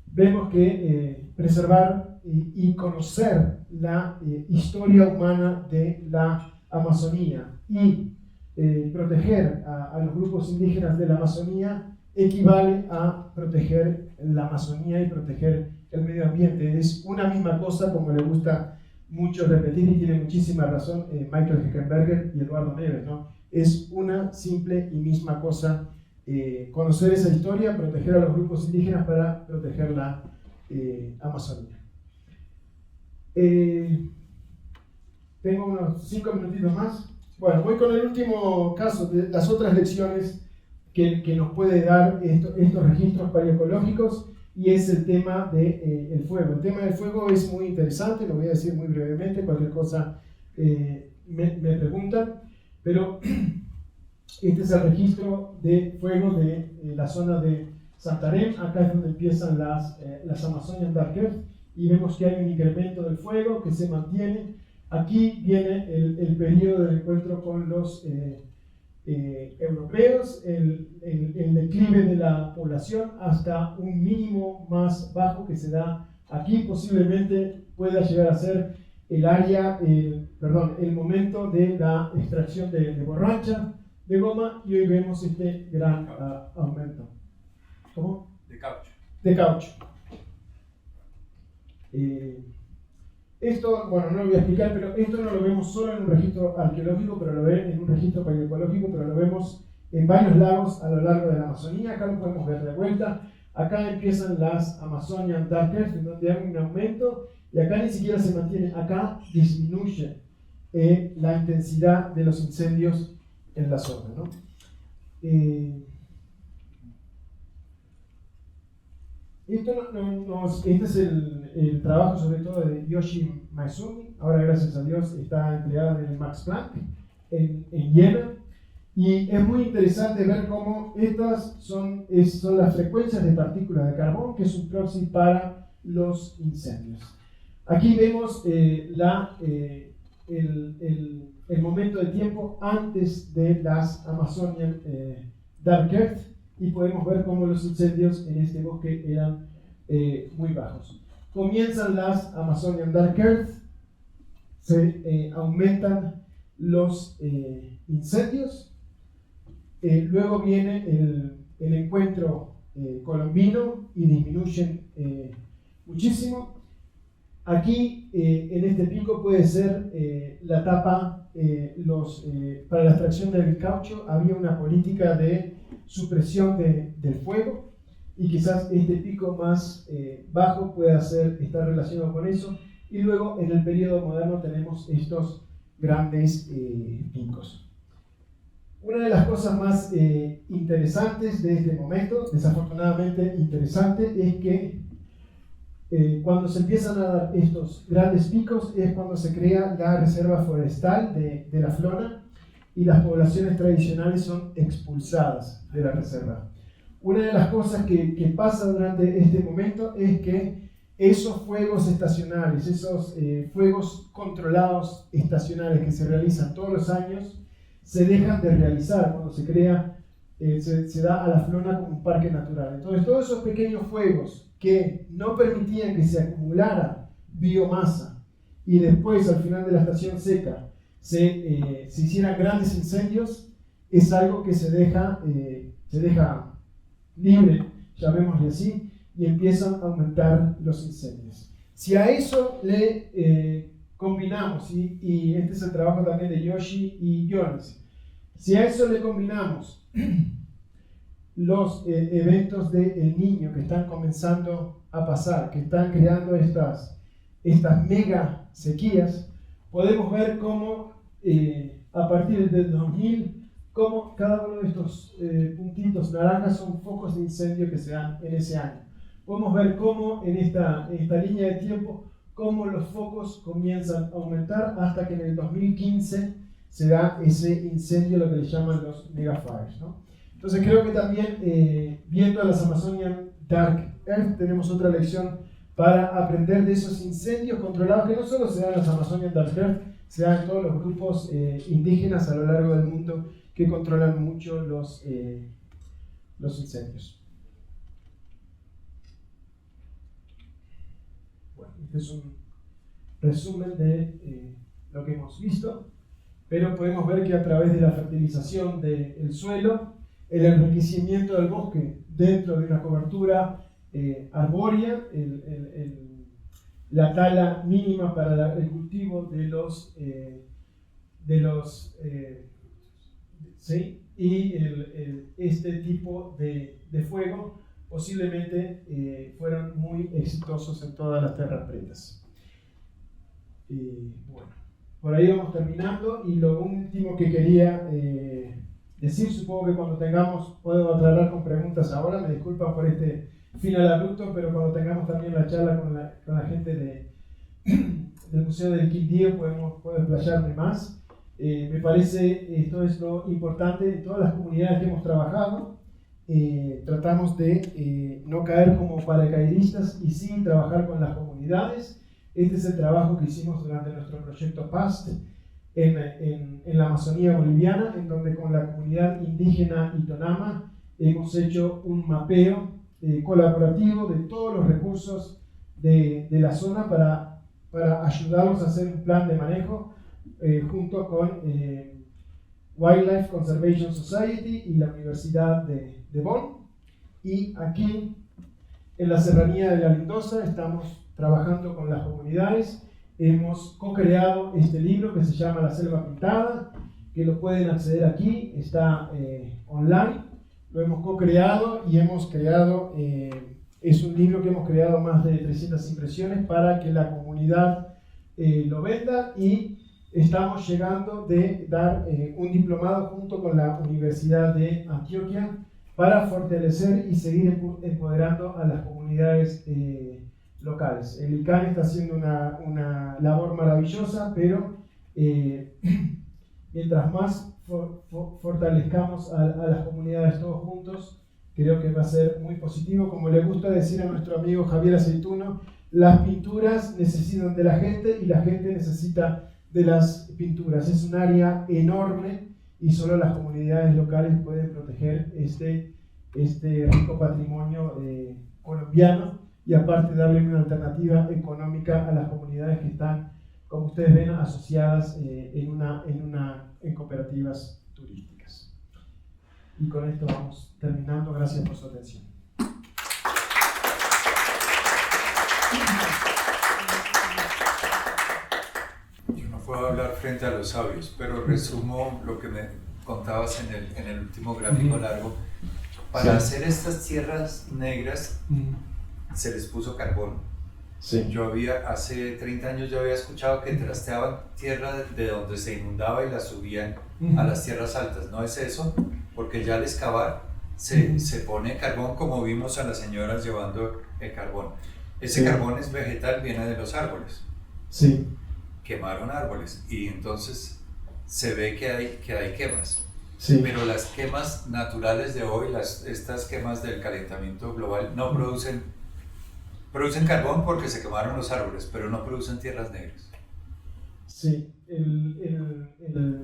Speaker 2: vemos que preservar y conocer la historia humana de la Amazonía y proteger a los grupos indígenas de la Amazonía equivale a proteger la Amazonía y proteger el medio ambiente. Es una misma cosa, como le gusta mucho repetir, y tiene muchísima razón Michael Heckenberger y Eduardo Neves, ¿no? Es una simple y misma cosa, conocer esa historia, proteger a los grupos indígenas para proteger la Amazonía. Tengo unos 5 minutitos más. Bueno, voy con el último caso de las otras lecciones que nos puede dar estos registros paleoecológicos, y es el tema del fuego. El tema del fuego es muy interesante, lo voy a decir muy brevemente, cualquier cosa me preguntan, pero este es el registro de fuego de la zona de Santarém. Acá es donde empiezan las Amazonian Dark Earth, y vemos que hay un incremento del fuego que se mantiene. Aquí viene el periodo del encuentro con los europeos, el declive de la población hasta un mínimo más bajo que se da aquí. Posiblemente pueda llegar a ser el momento de la extracción de borracha, de goma, y hoy vemos este gran aumento. ¿Cómo?
Speaker 1: De caucho.
Speaker 2: De caucho. Esto, bueno, no lo voy a explicar, pero esto no lo vemos solo en un registro arqueológico, pero lo ven en un registro paleoecológico, pero lo vemos en varios lagos a lo largo de la Amazonía. Acá lo podemos ver de vuelta. Acá empiezan las Amazonian Dark Earth, en donde hay un aumento, y acá ni siquiera se mantiene, acá disminuye la intensidad de los incendios en la zona, ¿no? Este es el trabajo sobre todo de Yoshi Maezumi. Ahora, gracias a Dios, está empleado en el Max Planck en Jena, y es muy interesante ver cómo estas son las frecuencias de partículas de carbón, que es un proxy para los incendios. Aquí vemos el momento de tiempo antes de las Amazonian Dark Earth, y podemos ver cómo los incendios en este bosque eran muy bajos. Comienzan las Amazonian Dark Earth, se aumentan los incendios, luego viene el encuentro colombino y disminuyen muchísimo. Aquí en este pico puede ser la etapa, para la extracción del caucho había una política de supresión del fuego, y quizás este pico más bajo pueda estar relacionado con eso, y luego en el periodo moderno tenemos estos grandes picos. Una de las cosas más interesantes de este momento, desafortunadamente interesante, es que cuando se empiezan a dar estos grandes picos es cuando se crea la reserva forestal de la Flona, y las poblaciones tradicionales son expulsadas de la reserva. Una de las cosas que pasa durante este momento es que esos fuegos estacionales, esos fuegos controlados estacionales que se realizan todos los años, se dejan de realizar cuando se crea, se da a la Flona como un parque natural. Entonces, todos esos pequeños fuegos que no permitían que se acumulara biomasa, y después al final de la estación seca se hicieran grandes incendios, es algo que se deja libre, llamémosle así, y empiezan a aumentar los incendios. Si a eso le combinamos, y este es el trabajo también de Yoshi y Jonas, si a eso le combinamos los eventos de El Niño que están comenzando a pasar, que están creando estas mega sequías, podemos ver cómo a partir del 2000, cómo cada uno de estos puntitos naranjas son focos de incendio que se dan en ese año. Podemos ver cómo en esta línea de tiempo, cómo los focos comienzan a aumentar hasta que en el 2015 se da ese incendio, lo que le llaman los megafires, ¿no? Entonces creo que también viendo las Amazonian Dark Earth tenemos otra lección para aprender de esos incendios controlados que no solo se dan en las Amazonian Dark Earth, se dan en todos los grupos indígenas a lo largo del mundo que controlan mucho los incendios. Bueno, este es un resumen de lo que hemos visto, pero podemos ver que a través de la fertilización del suelo, el enriquecimiento del bosque dentro de una cobertura arbórea, la tala mínima para el cultivo ¿sí? Y este tipo de fuego posiblemente fueron muy exitosos en todas las tierras pretas. Bueno, por ahí vamos terminando, y lo último que quería decir, supongo que cuando tengamos, puedo aclarar con preguntas ahora, me disculpan por este final abrupto, pero cuando tengamos también la charla con la gente del Museo del Quindío puedo explayarme más. Me parece esto es lo importante de todas las comunidades que hemos trabajado. Tratamos de no caer como paracaidistas y sí trabajar con las comunidades. Este es el trabajo que hicimos durante nuestro proyecto PAST en la Amazonía boliviana, en donde con la comunidad indígena Itonama hemos hecho un mapeo colaborativo de todos los recursos de la zona para ayudarlos a hacer un plan de manejo junto con Wildlife Conservation Society y la Universidad de Bonn. Y aquí en la Serranía de la Lindosa estamos trabajando con las comunidades. Hemos co-creado este libro que se llama La Selva Pintada, que lo pueden acceder aquí, está online. Lo hemos co-creado y hemos creado, es un libro que hemos creado más de 300 impresiones para que la comunidad lo venda, y estamos llegando de dar un diplomado junto con la Universidad de Antioquia para fortalecer y seguir empoderando a las comunidades locales. El ICANN está haciendo una labor maravillosa, pero mientras más fortalezcamos a las comunidades todos juntos, creo que va a ser muy positivo. Como le gusta decir a nuestro amigo Javier Aceituno, las pinturas necesitan de la gente y la gente necesita de las pinturas. Es un área enorme y solo las comunidades locales pueden proteger este rico patrimonio colombiano, y aparte darle una alternativa económica a las comunidades que están, como ustedes ven, asociadas en cooperativas turísticas. Y con esto vamos terminando. Gracias por su atención.
Speaker 1: Yo no puedo hablar frente a los sabios, pero resumo lo que me contabas en el último gráfico largo. Para hacer estas tierras negras se les puso carbón.
Speaker 2: Sí.
Speaker 1: Yo hace 30 años yo había escuchado que trasteaban tierra de donde se inundaba y la subían a las tierras altas. ¿No es eso? Porque ya al excavar se pone carbón, como vimos a las señoras llevando el carbón. Ese carbón es vegetal, viene de los árboles.
Speaker 2: Sí.
Speaker 1: Quemaron árboles y entonces se ve que hay quemas.
Speaker 2: Sí.
Speaker 1: Pero las quemas naturales de hoy, estas quemas del calentamiento global, no producen carbón porque se quemaron los árboles, pero no producen tierras negras.
Speaker 2: Sí.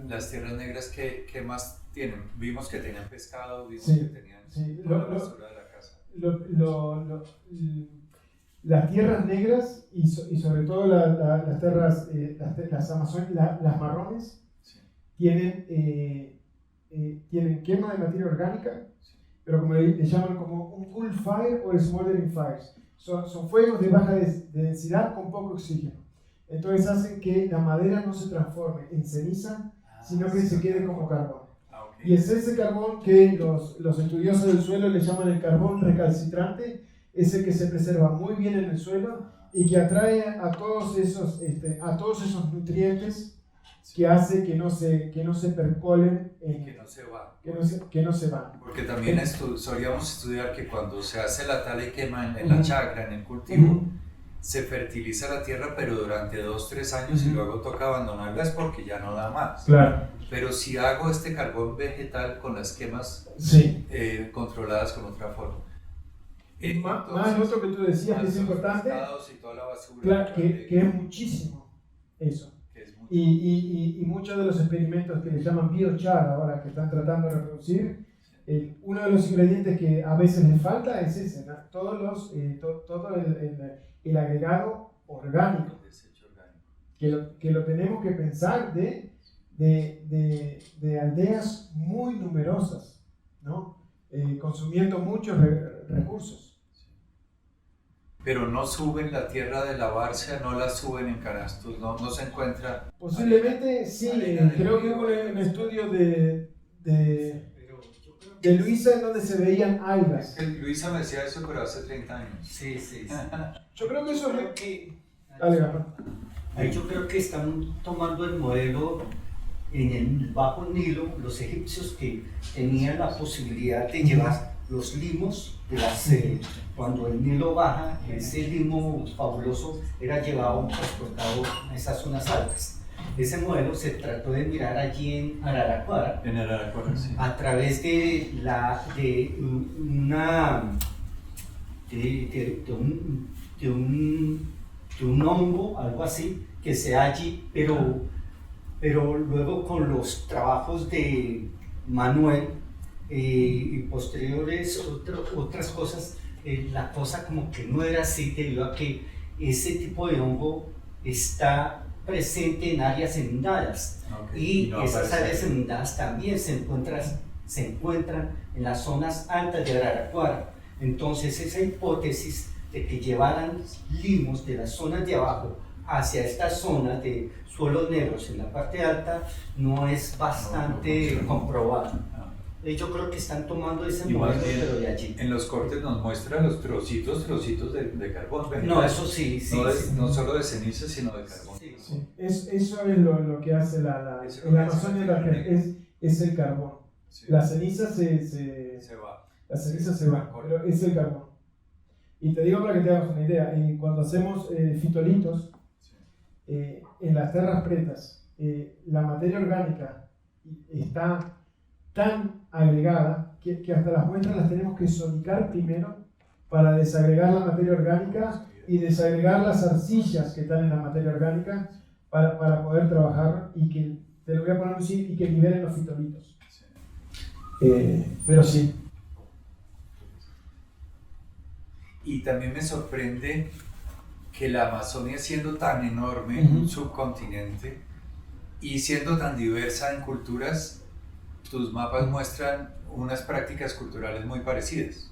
Speaker 1: Las tierras negras, ¿qué más tienen? Vimos que tenían pescado, vimos
Speaker 2: sí,
Speaker 1: que tenían
Speaker 2: sí.
Speaker 1: toda la basura de la casa.
Speaker 2: Las tierras negras y sobre todo las tierras, las marrones,
Speaker 1: Sí.
Speaker 2: tienen quema de materia orgánica, pero como le llaman como un cool fire o smoldering fires. Son fuegos de baja densidad con poco oxígeno. Entonces hacen que la madera no se transforme en ceniza, sino que se quede como carbón.
Speaker 1: Ok.
Speaker 2: Y es ese carbón que los estudiosos del suelo le llaman el carbón recalcitrante, ese que se preserva muy bien en el suelo y que atrae a todos esos nutrientes que hace que no se percolen,
Speaker 1: que no se va.
Speaker 2: que no se van.
Speaker 1: Porque también solíamos estudiar que cuando se hace la tala y quema en la chacra, en el cultivo, se fertiliza la tierra, pero durante 2-3 años y luego toca abandonarla es porque ya no da más.
Speaker 2: Claro.
Speaker 1: Pero si hago este carbón vegetal con las quemas controladas con otra forma.
Speaker 2: Más lo otro que tú decías que es importante,
Speaker 1: y toda la basura,
Speaker 2: claro, que es muchísimo eso. Y muchos de los experimentos que le llaman biochar ahora, que están tratando de reproducir, uno de los ingredientes que a veces les falta es ese, ¿no? Todo el agregado orgánico, que lo tenemos que pensar de aldeas muy numerosas, ¿no? Consumiendo muchos recursos.
Speaker 1: Pero no suben la tierra de la Bárcea, no la suben en canastos, no se encuentra.
Speaker 2: Posiblemente sí, creo que hubo un estudio de Luisa en donde se veían algas.
Speaker 1: Luisa me decía eso, pero hace 30 años.
Speaker 4: Sí.
Speaker 2: Yo creo que eso es
Speaker 4: que...
Speaker 2: Dale,
Speaker 4: yo creo que están tomando el modelo en el Bajo Nilo, los egipcios que tenían la posibilidad de llevar los limos cuando el Nilo baja, ese limo fabuloso era llevado, transportado a esas zonas altas. Ese modelo se trató de mirar allí en Araraquara,
Speaker 1: Sí.
Speaker 4: a través de un hongo, algo así, que se da allí, pero luego con los trabajos de Manuel y posteriores otras cosas, la cosa como que no era así, debido a que ese tipo de hongo está presente en áreas inundadas, y esas áreas inundadas también se encuentran en las zonas altas de Araraquara. Entonces esa hipótesis de que llevaran limos de las zonas de abajo hacia estas zonas de suelos negros en la parte alta no es bastante comprobada. Yo creo que están tomando ese modelo, pero de allí.
Speaker 1: En los cortes nos muestran los trocitos de carbón vegetal.
Speaker 4: No, eso sí.
Speaker 1: No solo de ceniza, sino de carbón.
Speaker 2: Sí. Eso es lo que hace la Amazonia, es el carbón. Sí. La ceniza se va. La ceniza se va, pero es el carbón. Y te digo para que te hagas una idea, cuando hacemos fitolitos, en las tierras pretas, la materia orgánica está tan agregada que hasta las muestras las tenemos que sonicar primero para desagregar la materia orgánica y desagregar las arcillas que están en la materia orgánica para poder trabajar y que, te lo voy a poner así, y que liberen los fitolitos. Pero sí.
Speaker 1: Y también me sorprende que la Amazonia, siendo tan enorme, un subcontinente, y siendo tan diversa en culturas, tus mapas muestran unas prácticas culturales muy parecidas.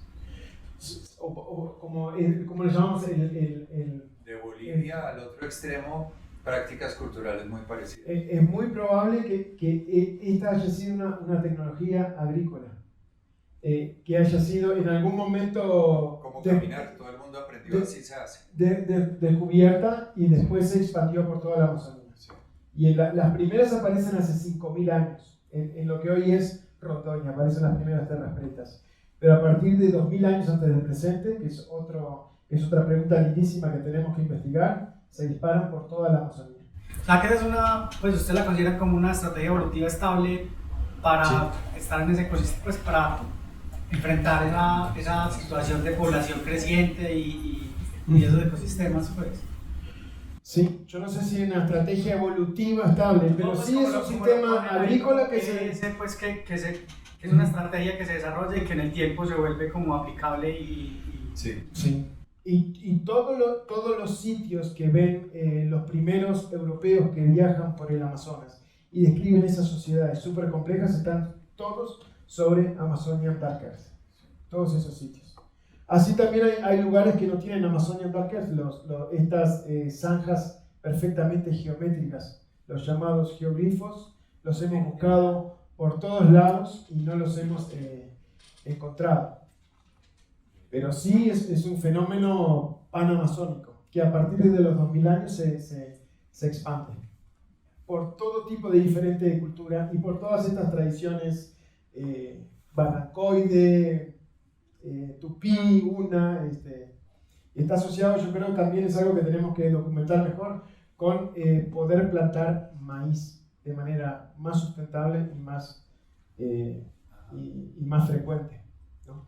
Speaker 2: Como le llamamos
Speaker 1: de Bolivia al otro extremo, prácticas culturales muy parecidas.
Speaker 2: Es muy probable que esta haya sido una tecnología agrícola, que haya sido en algún momento...
Speaker 1: Como caminar, todo el mundo aprendió, así se hace.
Speaker 2: Descubierta y después se expandió por toda la Amazonía. Sí. Y las primeras aparecen hace 5.000 años. En lo que hoy es Rondônia, aparecen las primeras tierras pretas. Pero a partir de 2000 años antes del presente, que es otra pregunta lindísima que tenemos que investigar, se disparan por toda la Amazonía.
Speaker 3: La que es pues usted la considera como una estrategia evolutiva estable para estar en ese ecosistema, pues para enfrentar esa situación de población creciente y esos ecosistemas, pues.
Speaker 2: Sí, yo no sé si es una estrategia evolutiva estable, pero
Speaker 3: pues
Speaker 2: sí es un sistema agrícola que
Speaker 3: es una estrategia que se desarrolla y que en el tiempo se vuelve como aplicable
Speaker 2: Sí. Y todos los sitios que ven los primeros europeos que viajan por el Amazonas y describen esas sociedades súper complejas están todos sobre Amazonian Dark Earth, todos esos sitios. Así también hay lugares que no tienen Amazonian Dark Earth, estas zanjas perfectamente geométricas, los llamados geoglifos, los hemos buscado por todos lados y no los hemos encontrado. Pero sí es un fenómeno panamazónico que a partir de los 2000 años se expande por todo tipo de diferente cultura y por todas estas tradiciones barrancoide, tupí, una, está asociado, yo creo, también es algo que tenemos que documentar mejor, con poder plantar maíz de manera más sustentable y más frecuente, ¿no?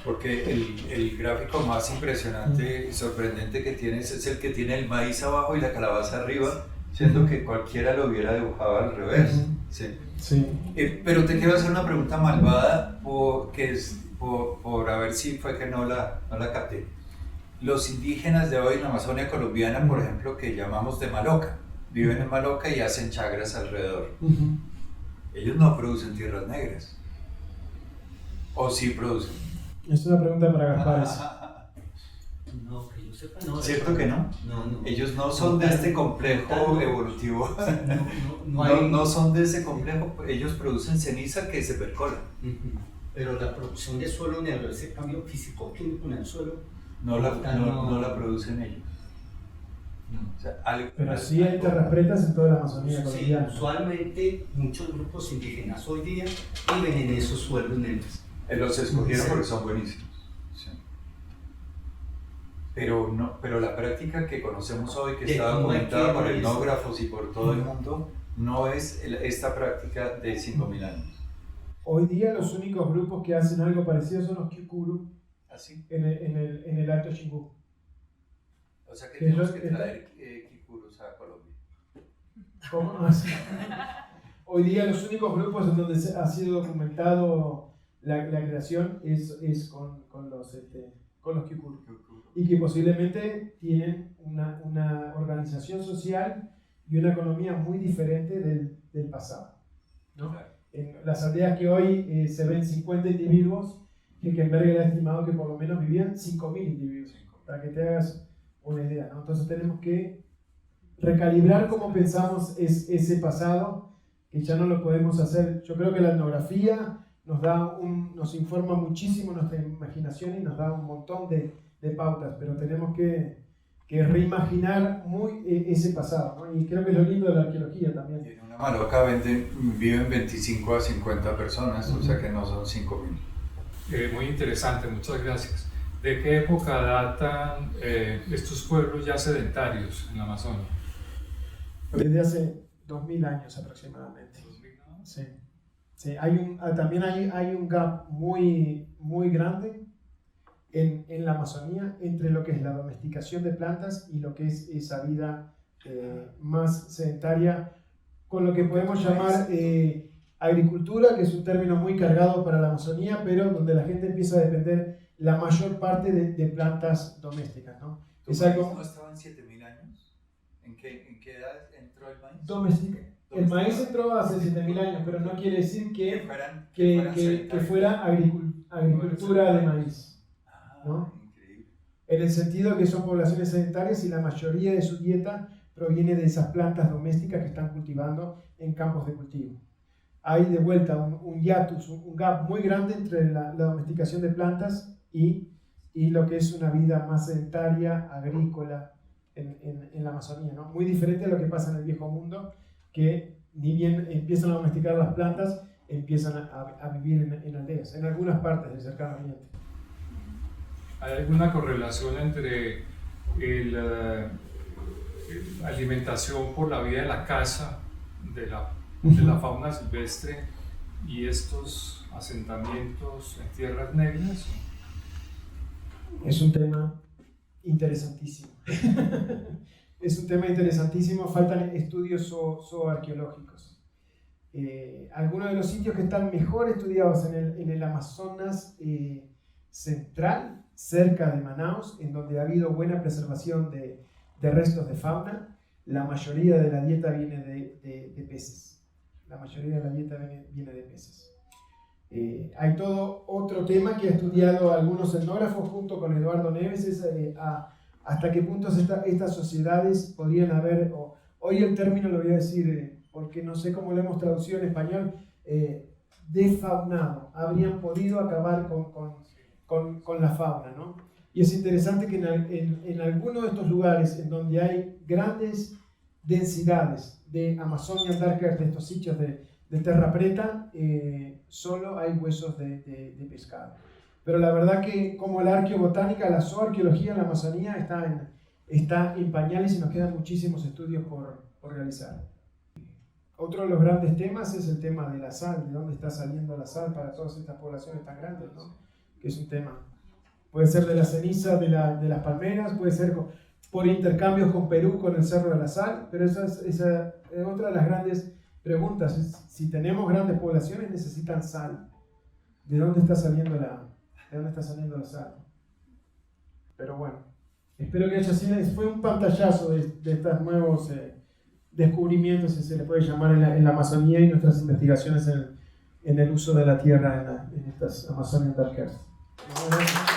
Speaker 1: Porque el gráfico más impresionante y sorprendente que tienes es el que tiene el maíz abajo y la calabaza arriba, siendo que cualquiera lo hubiera dibujado al revés. Sí.
Speaker 2: Sí.
Speaker 1: Pero te quiero hacer una pregunta malvada por a ver si fue que no la capté. Los indígenas de hoy en la Amazonia colombiana, por ejemplo, que llamamos de Maloca, viven en Maloca y hacen chagras alrededor. Ellos no producen tierras negras. ¿O sí producen?
Speaker 2: Es una pregunta para Gaspar.
Speaker 4: No, que yo sepa, no.
Speaker 1: ¿Cierto que no?
Speaker 4: No.
Speaker 1: Ellos no son de este complejo evolutivo. No son de ese complejo. Ellos producen ceniza que se percola.
Speaker 4: Pero la producción de suelo negro, ese cambio físico-químico en el suelo,
Speaker 1: No la producen ellos. O sea,
Speaker 2: Pero sí hay terraspretas en toda la Amazonía
Speaker 4: sí,
Speaker 2: colombiana.
Speaker 4: usualmente muchos grupos indígenas hoy día viven en esos suelos negros.
Speaker 1: los escogieron porque son buenísimos. Sí. Pero la práctica que conocemos hoy, que está documentada por etnógrafos y por todo el mundo, no es esta práctica de 5.000 años.
Speaker 2: Hoy día los únicos grupos que hacen algo parecido son los Kikuru
Speaker 1: ¿Así?
Speaker 2: en el Alto Chingú.
Speaker 1: O sea que tenemos que traer Kikurus a Colombia.
Speaker 2: ¿Cómo? Así. Hoy día los únicos grupos en donde ha sido documentado la creación es con los Kikuru. Y que posiblemente tienen una organización social y una economía muy diferente del pasado, ¿no?
Speaker 1: Claro.
Speaker 2: En las aldeas que hoy se ven 50 individuos, Hickenberger ha estimado que por lo menos vivían 5.000 individuos, para que te hagas una idea, ¿no? Entonces tenemos que recalibrar cómo pensamos ese pasado, que ya no lo podemos hacer. Yo creo que la etnografía nos informa muchísimo nuestra imaginación y nos da un montón de pautas, pero tenemos que reimaginar muy ese pasado, ¿no? Y creo que es lo lindo de la arqueología también.
Speaker 1: Y en una Maloca viven 25 a 50 personas, o sea que no son 5.000.
Speaker 5: Muy interesante, muchas gracias. ¿De qué época datan estos pueblos ya sedentarios en la Amazonia?
Speaker 2: Desde hace 2.000 años aproximadamente. Sí. Sí, también hay un gap muy, muy grande en la Amazonía entre lo que es la domesticación de plantas y lo que es esa vida más sedentaria, con lo que podemos llamar agricultura, que es un término muy cargado para la Amazonía, pero donde la gente empieza a depender la mayor parte de plantas domésticas, ¿no?
Speaker 1: ¿Tu país no estaba en 7.000 años? ¿En qué edad entró el maíz?
Speaker 2: Doméstica. El maíz entró hace 7.000 años, pero no quiere decir que fuera agricultura de maíz, ¿no?
Speaker 1: Increíble.
Speaker 2: En el sentido que son poblaciones sedentarias y la mayoría de su dieta proviene de esas plantas domésticas que están cultivando en campos de cultivo. Hay de vuelta un hiatus, un gap muy grande entre la domesticación de plantas y lo que es una vida más sedentaria, agrícola en la Amazonía, ¿no? Muy diferente a lo que pasa en el viejo mundo, que ni bien empiezan a domesticar las plantas, empiezan a vivir en aldeas, en algunas partes del cercano oriente.
Speaker 5: ¿Hay alguna correlación entre la alimentación por la vida de la caza, de la fauna silvestre y estos asentamientos en tierras negras?
Speaker 2: Es un tema interesantísimo. Es un tema interesantísimo, faltan estudios zooarqueológicos. Algunos de los sitios que están mejor estudiados en el Amazonas central, cerca de Manaus, en donde ha habido buena preservación de restos de fauna, la mayoría de la dieta viene de peces. La mayoría de la dieta viene de peces. Hay todo otro tema que ha estudiado algunos etnógrafos junto con Eduardo Neves, es hasta qué punto estas sociedades podrían haber, hoy el término lo voy a decir porque no sé cómo lo hemos traducido en español, desfaunado, habrían podido acabar con la fauna, ¿no? Y es interesante que en algunos de estos lugares en donde hay grandes densidades de Amazonian dark earth, de estos sitios de terra preta, solo hay huesos de pescado. Pero la verdad que como la arqueobotánica, la zooarqueología en la Amazonía está en pañales y nos quedan muchísimos estudios por realizar. Otro de los grandes temas es el tema de la sal, de dónde está saliendo la sal para todas estas poblaciones tan grandes, ¿no? Que es un tema. Puede ser de la ceniza de las palmeras, puede ser por intercambios con Perú, con el Cerro de la Sal, pero esa es otra de las grandes preguntas. Si tenemos grandes poblaciones, necesitan sal. ¿De dónde está saliendo la sal? Pero bueno, espero que haya sido, fue un pantallazo de estos nuevos descubrimientos, si se le puede llamar, en la Amazonía y nuestras investigaciones en el uso de la tierra en estas Amazonian Dark Earth.